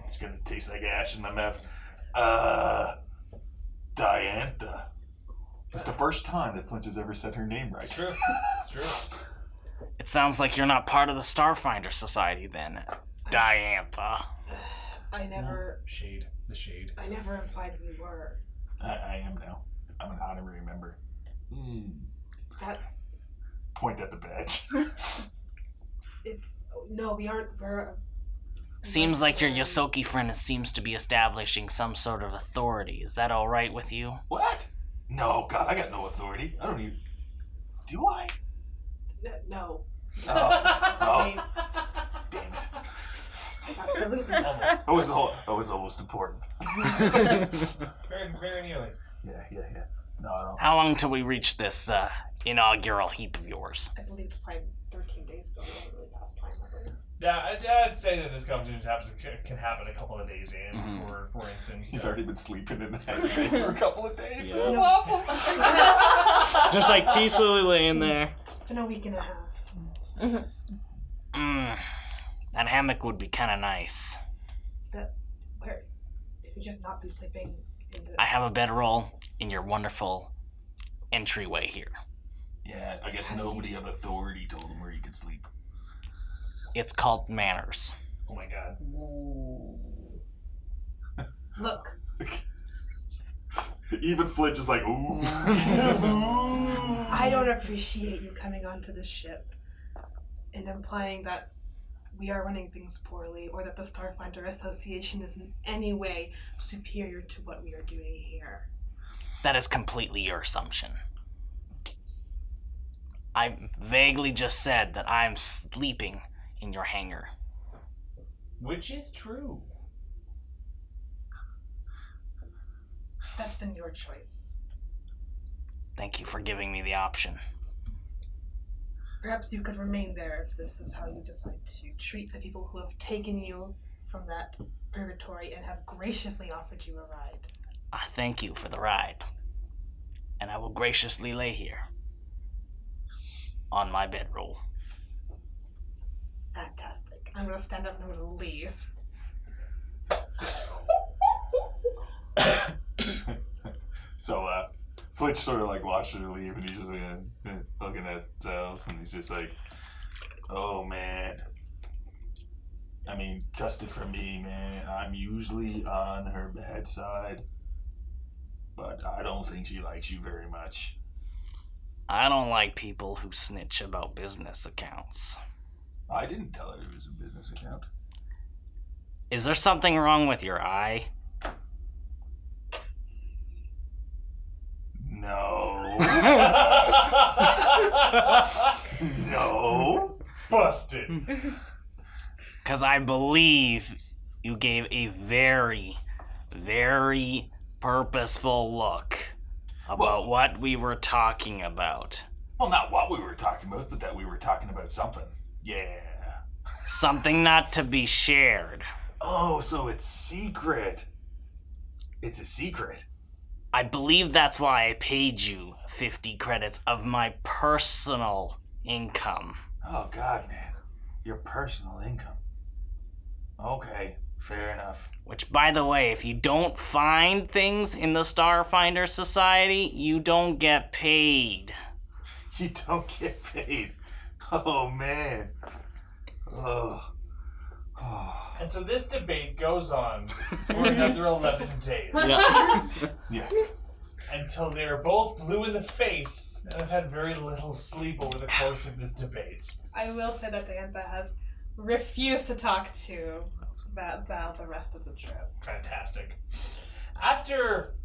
it's gonna taste like ash in my mouth. Diantha. It's the first time that Flinch has ever said her name right. It's true. It's true. It sounds like you're not part of the Starfinder Society then. Diantha. I never. Shade. The shade. I never implied we were. I am now. I'm an honorary member. That Point at the badge. it's no, we aren't. We're. Seems like your Yosoki friend seems to be establishing some sort of authority. Is that alright with you? What? No, God, I got no authority. I don't even. Do I? No. Oh, I mean, damn it. Absolutely. Almost. I was almost important. Very, very nearly. Yeah. No, I don't. How long till we reach this inaugural heap of yours? I believe it's probably 13 days still. We haven't really passed time that way. Yeah, I'd say that this conversation can happen a couple of days in, Mhm. for instance. He's already been sleeping in the hangar for a couple of days. Yeah. This is awesome. Just like peacefully laying there. It's been a week and a half. That hammock would be kind of nice. Where? If you just not be sleeping in the. I have a bedroll in your wonderful entryway here. Yeah, I guess nobody of authority told him where he could sleep. It's called manners. Oh my god. Look. Even Flinch is like, ooh. I don't appreciate you coming onto the ship and implying that we are running things poorly or that the Starfinder Association is in any way superior to what we are doing here. That is completely your assumption. I vaguely just said that I'm sleeping in your hangar. Which is true. That's been your choice. Thank you for giving me the option. Perhaps you could remain there if this is how you decide to treat the people who have taken you from that purgatory and have graciously offered you a ride. I thank you for the ride. And I will graciously lay here. On my bedroll. Fantastic. I'm gonna stand up and I'm gonna leave. So, Flinch sort of like watches her leave, and he's just looking at Zels, and he's just like, oh man. I mean, trust it from me, man. I'm usually on her bad side, but I don't think she likes you very much. I don't like people who snitch about business accounts. I didn't tell her it was a business account. Is there something wrong with your eye? No. No. Busted. Because I believe you gave a very, very purposeful look about what we were talking about. Well, not what we were talking about, but that we were talking about something. Yeah. Something not to be shared. Oh, so it's secret. It's a secret. I believe that's why I paid you 50 credits of my personal income. Oh, God, man. Your personal income. Okay, fair enough. Which, by the way, if you don't find things in the Starfinder Society, you don't get paid. You don't get paid. Oh, man. Oh. And so this debate goes on for another 11 days. Yeah. Yeah. Until they're both blue in the face and have had very little sleep over the course of this debate. I will say that Diantha has refused to talk to Zal the rest of the trip. Fantastic. After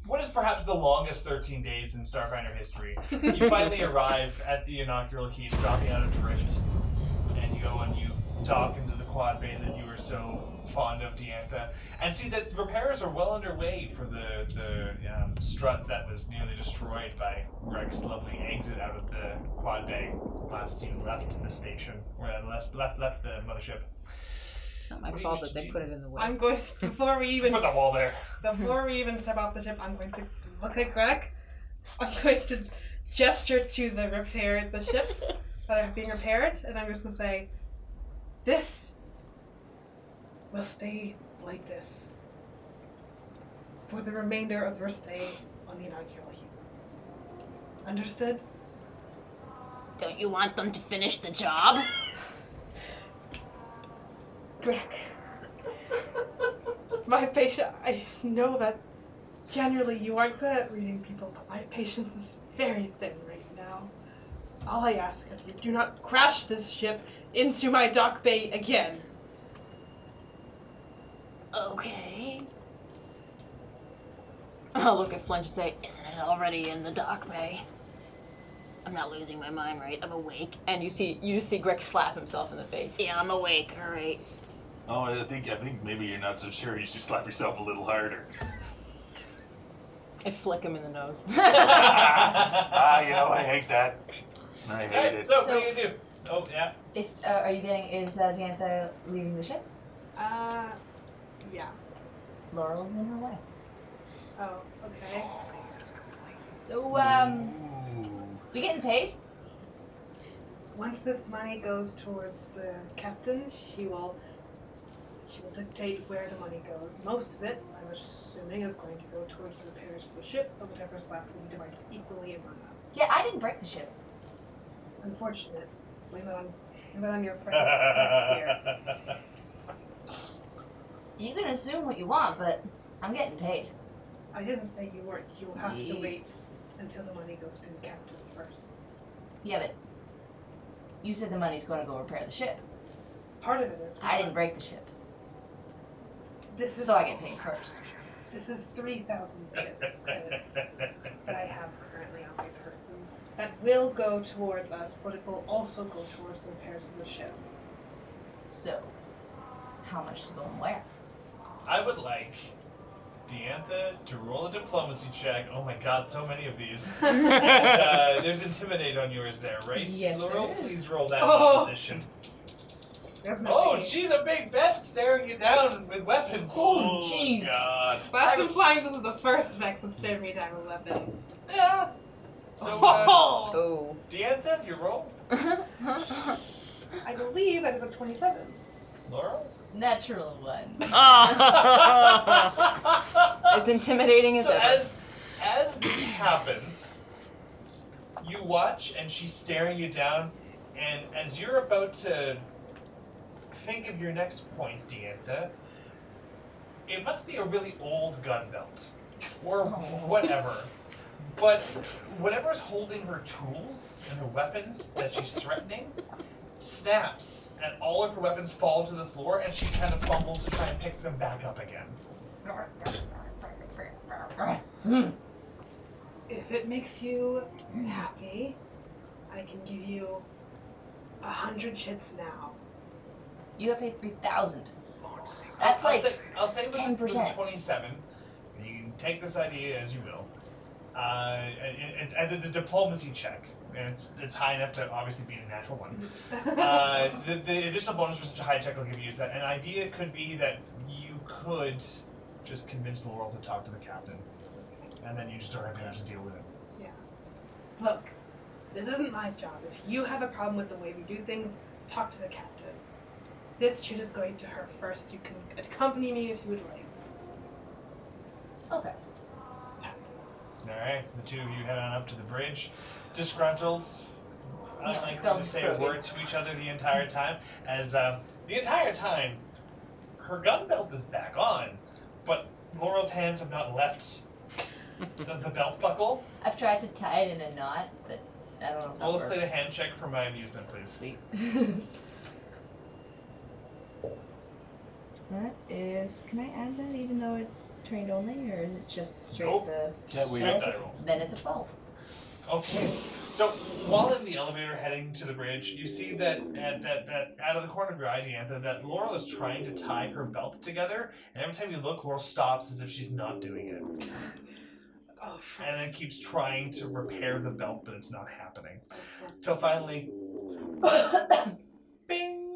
what is perhaps the longest 13 days in Starfinder history, you finally arrive at the inaugural keys, dropping out adrift, and you go and you dock into the quad bay that you were so fond of, Diantha, and see that repairs are well underway for the strut that was nearly destroyed by Greg's lovely exit out of the quad bay last you left the station, or left the mothership. It's not my What do you fault wish that they to put it in the way. I'm going before we even Put the wall there. step off the ship. I'm going to look at Greg. I'm going to gesture to the ships that are being repaired, and I'm just going to say, "This will stay like this for the remainder of your stay on the inaugural heap. Understood?" Don't you want them to finish the job? Greg, my patient, I know that generally you aren't good at reading people, but my patience is very thin right now. All I ask is you do not crash this ship into my dock bay again. Okay. I'll look at Flinch and say, isn't it already in the dock bay? I'm not losing my mind, right? I'm awake. And you just see Greg slap himself in the face. Yeah, I'm awake, alright. Oh, I think maybe you're not so sure. You should slap yourself a little harder. I flick him in the nose. I hate that. I hate Alright, it. so what are you gonna do? Oh, yeah. Is Diantha leaving the ship? Yeah. Laurel's in her way. Oh, okay. So, we getting paid? Once this money goes towards the captain, she will dictate where the money goes. Most of it, I'm assuming, is going to go towards the repairs for the ship, but whatever's left will be divided equally among us. Yeah, I didn't break the ship. Unfortunate. Blame that on your friend back here. You can assume what you want, but I'm getting paid. I didn't say you weren't. You'll have to wait until the money goes to the captain first. Yeah, but you said the money's going to go repair the ship. Part of it is. I didn't break the ship, This is so I get paid first. This is 3,000 chip credits that I have currently on my person. That will go towards us, but it will also go towards the repairs of the ship. So, how much is going where? I would like Diantha to roll a diplomacy check. Oh my god, so many of these. There's intimidate on yours there, right? Yes, Laurel, there is. please roll that position. That's my Oh, big- she's a big Vesk staring you down with weapons. Oh, jeez. God. That's implying this is the first Vex that's staring me down with weapons. Yeah. So, Oh. Diantha, you roll. I believe that is a 27. Laurel? Natural one. As intimidating as So ever. as this happens, you watch and she's staring you down, and as you're about to think of your next point, Diantha, it must be a really old gun belt. Or whatever. But whatever's holding her tools and her weapons that she's threatening snaps, and all of her weapons fall to the floor, and she kind of fumbles to try and pick them back up again. If it makes you happy, I can give you 100 chits now. You got paid 3,000. That's I'll say with 10%. 27. You can take this idea as you will. As it's a diplomacy check, and it's high enough to obviously be a natural one. The additional bonus for such a high check will give you is that an idea could be that you could just convince Laurel to talk to the captain, and then you just don't have to deal with it. Yeah. Look, this isn't my job. If you have a problem with the way we do things, talk to the captain. This shit is going to her first. You can accompany me if you would like. Okay. Alright, the two of you head on up to the bridge, disgruntled, unlikely to thumbs say a crooked. word to each other the entire time, as the entire time, her gun belt is back on, but Laurel's hands have not left the belt buckle. I've tried to tie it in a knot, but I don't know if that We'll works. slate a hand check for my amusement, please. Sweet. That is. Can I add that even though it's trained only, or is it just straight Nope. the? That we Straight die roll. Then it's a 12. Okay, so while in the elevator heading to the bridge, you see that out of the corner of your eye, Diantha, that Laurel is trying to tie her belt together, and every time you look, Laurel stops as if she's not doing it, Oh, fuck. and then keeps trying to repair the belt, but it's not happening. Till finally, bing!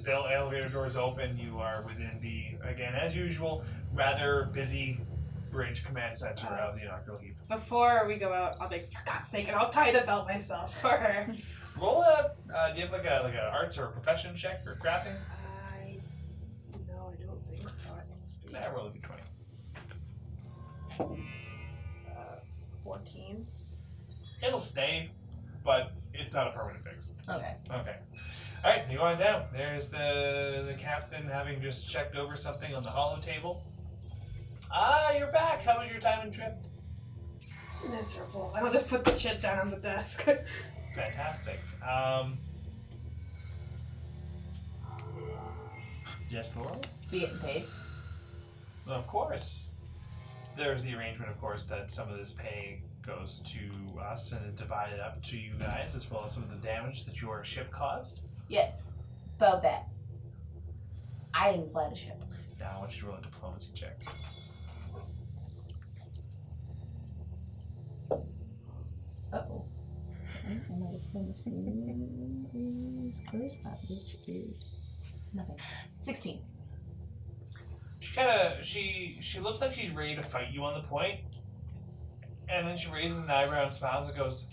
The elevator doors open. You are within the, again, as usual, rather busy bridge command center of the inaugural heap. Before we go out, I'll be like, for God's sake, and I'll tie the belt myself for her. Roll a, do you have like a arts or a profession check or crafting? No, I don't think so. Yeah, roll a d20. 14. It'll stay, but it's not a permanent fix. Okay. Okay. Alright, you go on down. There's the captain having just checked over something on the hollow table. Ah, you're back. How was your time and trip? Miserable. I'll just put the shit down on the desk. Fantastic. Yes, Laurel? We getting paid? Well, of course. There's the arrangement, of course, that some of this pay goes to us and it's divided up to you guys, as well as some of the damage that your ship caused. Yeah. About that. I didn't fly the ship. Now I want you to roll a diplomacy check. Uh-oh. And my diplomacy is charisma, which is nothing. 16. She looks like she's ready to fight you on the point, and then she raises an eyebrow and smiles and goes,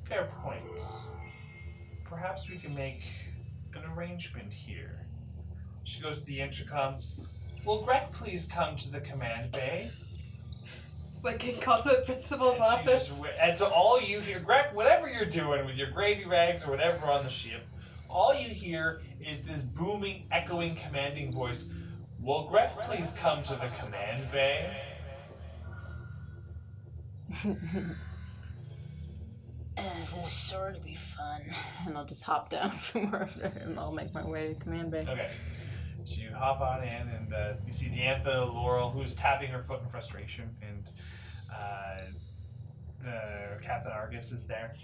"Fair point. Perhaps we can make an arrangement here." She goes to the intercom. "Will Greg please come to the command bay?" Like in Cosmic Principal's And she office. and so all you hear, Greg, whatever you're doing with your gravy rags or whatever on the ship, all you hear is this booming, echoing, commanding voice. "Will Greg please come to the command bay?" This is sure to be fun. And I'll just hop down from wherever and I'll make my way to command bay. Okay. So you hop on in, and you see Diantha Laurel, who's tapping her foot in frustration, and the Captain Argus is there.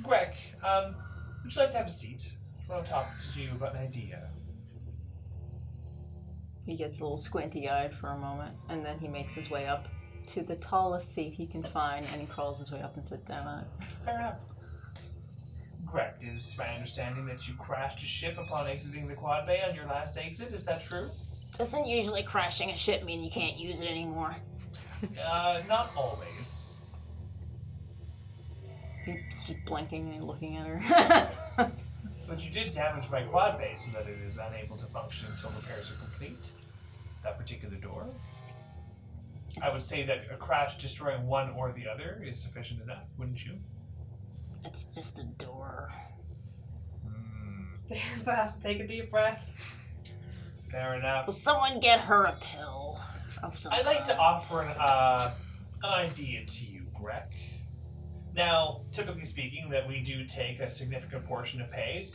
"Greg, would you like to have a seat? I want to talk to you about an idea." He gets a little squinty-eyed for a moment, and then he makes his way up to the tallest seat he can find, and he crawls his way up and sits down on it. Fair enough. "Greg, it is my understanding that you crashed a ship upon exiting the quad bay on your last exit. Is that true?" Doesn't usually crashing a ship mean you can't use it anymore? Not always. He's just blinking and looking at her. But you did damage my quad bay so that it is unable to function until repairs are complete. That particular door. I would say that a crash destroying one or the other is sufficient enough, wouldn't you? It's just a door. Damn, I have to take a deep breath. Fair enough. Will someone get her a pill of some I'd like to kind? offer an idea to you, Greg. Now, typically speaking, that we do take a significant portion of pay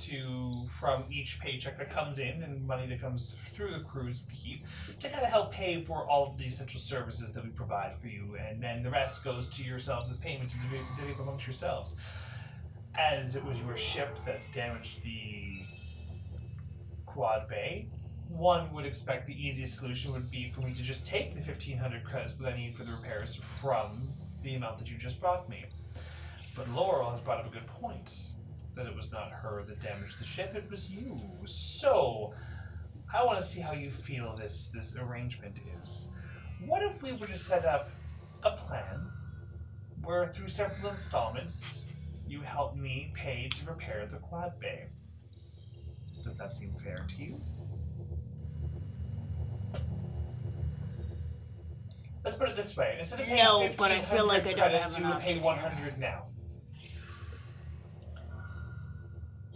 from each paycheck that comes in and money that comes through the crews of the Heat to kind of help pay for all of the essential services that we provide for you, and then the rest goes to yourselves as payment to divvy up amongst yourselves. As it was your ship that damaged the quad bay, one would expect the easiest solution would be for me to just take the 1,500 credits that I need for the repairs from the amount that you just brought me. But Laurel has brought up a good point, that it was not her that damaged the ship, it was you. So, I want to see how you feel this arrangement is. What if we were to set up a plan where through several installments, you help me pay to repair the quad bay? Does that seem fair to you? Let's put it this way. Instead of paying No, but I feel like I don't credits, have you an would pay option 100 now.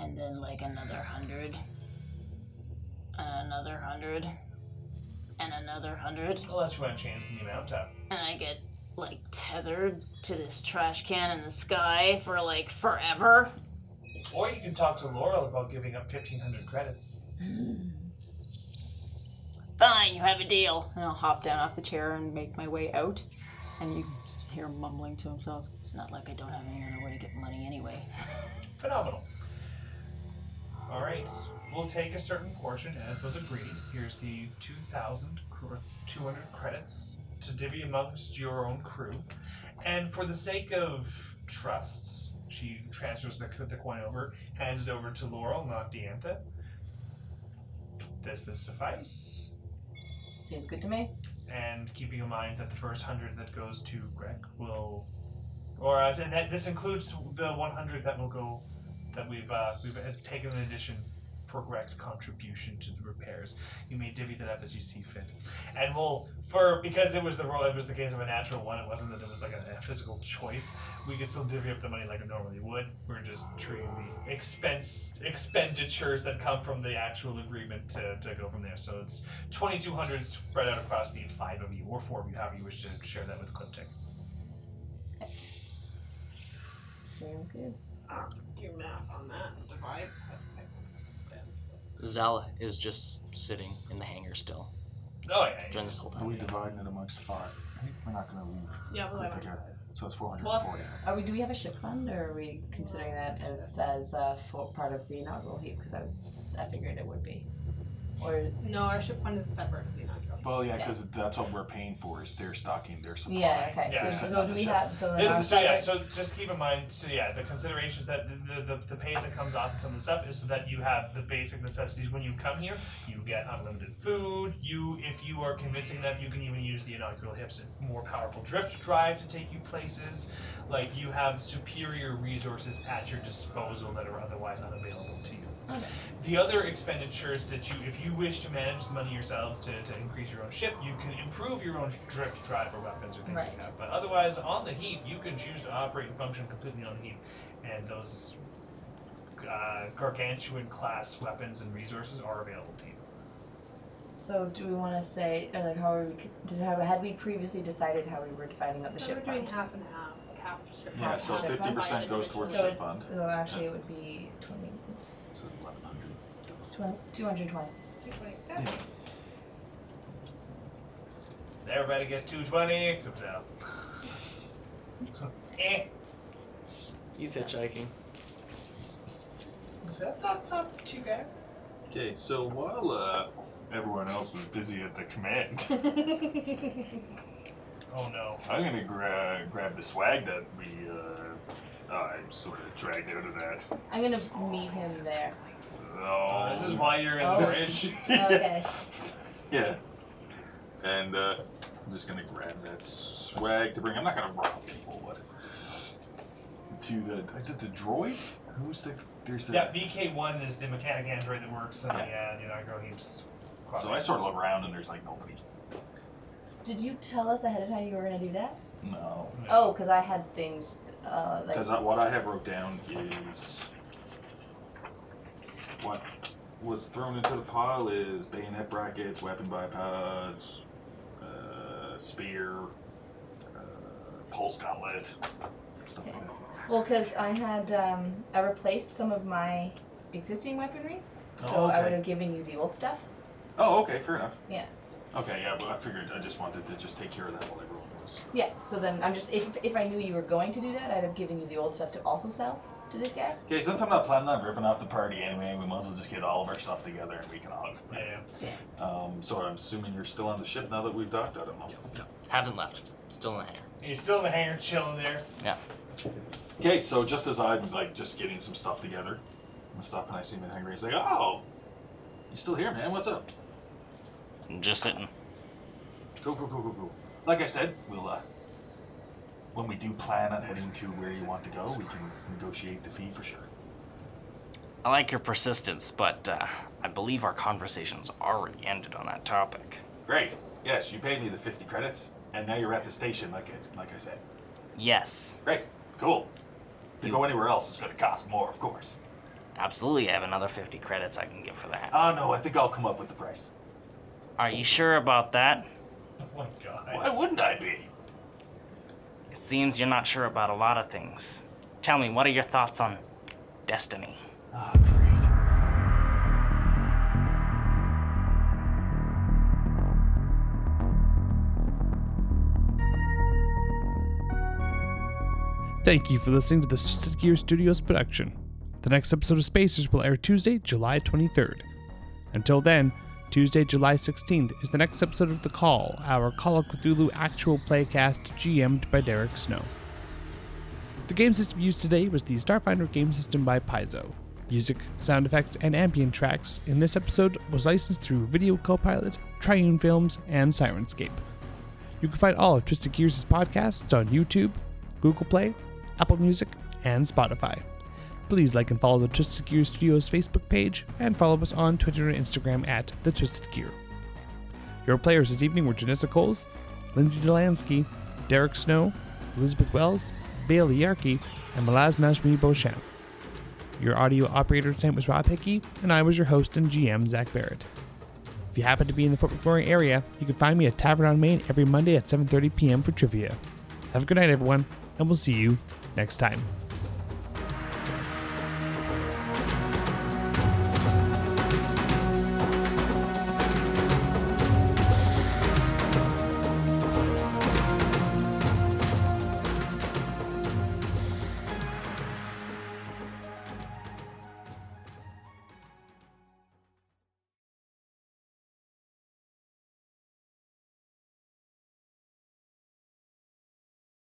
And then like another 100. And another 100. And another 100. Unless you want to change the amount up. And I get like tethered to this trash can in the sky for like forever. Or you can talk to Laurel about giving up 1,500 credits. Fine, you have a deal. And I'll hop down off the chair and make my way out. And you just hear him mumbling to himself. It's not like I don't have any other way to get money anyway. Phenomenal. Alright, we'll take a certain portion as was agreed. Here's the 2,200 credits to divvy amongst your own crew. And for the sake of trust, she transfers the coin over, hands it over to Laurel, not Diantha. Does this suffice? Seems good to me. And keeping in mind that the first 100 that goes to Greg will, or this includes the 100 that will go, that we've taken in addition for Greg's contribution to the repairs. You may divvy that up as you see fit, and because it was the case of a natural one. It wasn't that it was like a physical choice. We could still divvy up the money like it normally would. We're just treating the expenditures that come from the actual agreement to go from there. So it's 2,200 spread out across the 5 of you or 4 of you, however you wish to share that with Cliptic. Sounds good. I'll do math on that. Divide. Zala is just sitting in the hangar still Oh yeah. during this whole Are time. we Yeah. dividing it amongst 5? We're not going to leave. Yeah, we'll Cliptic have here. So it's 440. Do we have a ship fund, or are we considering that as for part of the inaugural heap? Because I figured it would be. Or No, our ship fund is separate. Well, yeah, because that's what we're paying for is they're stocking their supply. yeah, okay. Yeah. So do we have? So So just keep in mind. So yeah, the considerations that the pay that comes off of some of the stuff is that you have the basic necessities when you come here. You get unlimited food. If you are convincing them, you can even use the inaugural hips more powerful drift drive to take you places. Like you have superior resources at your disposal that are otherwise unavailable to you. Okay. The other expenditures that if you wish to manage the money yourselves to increase your own ship, you can improve your own drift drive or weapons or things like that. But otherwise, on the heap, you can choose to operate and function completely on the heap. And those gargantuan class weapons and resources are available to you. So do we want to say, or like, had we previously decided how we were dividing up the So ship we're doing fund? half and half. Like half ship Yeah, fund, so half ship fund. 50% goes towards the So ship fund. So actually, it would be 20. Oops. So 1,100. 220. Yeah. Everybody gets 220 except Sal. He's hitchhiking. So that's not too bad. Okay, so while everyone else was busy at the command, Oh no. I'm gonna grab the swag that I sort of dragged out of that. I'm gonna meet him there. Oh, This is why you're in Oh. the bridge. Okay. Yeah. And I'm just gonna grab that swag to bring. I'm not gonna rob people, but is it the droid? Who's there's Yeah, BK1 is the mechanic android that works in the inaugural heaps. So I sort of look around and there's like nobody. Did you tell us ahead of time you were gonna do that? No. Oh, because I had things like. Because what I have wrote down is what was thrown into the pile is bayonet brackets, weapon bipods, spear, pulse gauntlet, stuff like that. Well, because I had I replaced some of my existing weaponry, so Oh, okay. I would have given you the old stuff. Oh, okay, fair enough. Yeah. Okay, yeah, but I figured I just wanted to just take care of that while everyone was. Yeah. So then I'm just if I knew you were going to do that, I'd have given you the old stuff to also sell to this guy. Okay, since I'm not planning on ripping off the party anyway, we might as well just get all of our stuff together and we can all. Yeah. So I'm assuming you're still on the ship now that we've docked. I don't know. No, haven't left. Still in the hangar. You're still in the hangar chilling there. Yeah. Okay, so just as I'm like just getting some stuff together and stuff, and I see him in hangar, he's like, "Oh, you still here, man? What's up?" Just sitting. Cool. Like I said, we'll when we do plan on heading to where you want to go, we can negotiate the fee for sure. I like your persistence, but I believe our conversation's already ended on that topic. Great. Yes, you paid me the 50 credits, and now you're at the station, like I said. Yes. Great. Cool. To go anywhere else is going to cost more, of course. Absolutely, I have another 50 credits I can give for that. Oh no, I think I'll come up with the price. Are you sure about that? Oh my god. Why wouldn't I be? It seems you're not sure about a lot of things. Tell me, what are your thoughts on destiny? Oh, great. Thank you for listening to the Twisted Gear Studios production. The next episode of Spacers will air Tuesday, July 23rd. Until then, Tuesday, July 16th is the next episode of The Call, our Call of Cthulhu actual playcast GM'd by Derek Snow. The game system used today was the Starfinder game system by Paizo. Music, sound effects, and ambient tracks in this episode was licensed through Video Copilot, Triune Films, and Sirenscape. You can find all of Twisted Gears' podcasts on YouTube, Google Play, Apple Music, and Spotify. Please like and follow the Twisted Gear Studios Facebook page, and follow us on Twitter and Instagram at The Twisted Gear. Your players this evening were Janissa Coles, Lindsay Delansky, Derek Snow, Elizabeth Wells, Bailey Yarkey, and Malaz Nashmi Beauchamp. Your audio operator tonight was Rob Hickey, and I was your host and GM, Zach Barrett. If you happen to be in the Fort McMurray area, you can find me at Tavern on Main every Monday at 7:30 p.m. for trivia. Have a good night, everyone, and we'll see you next time.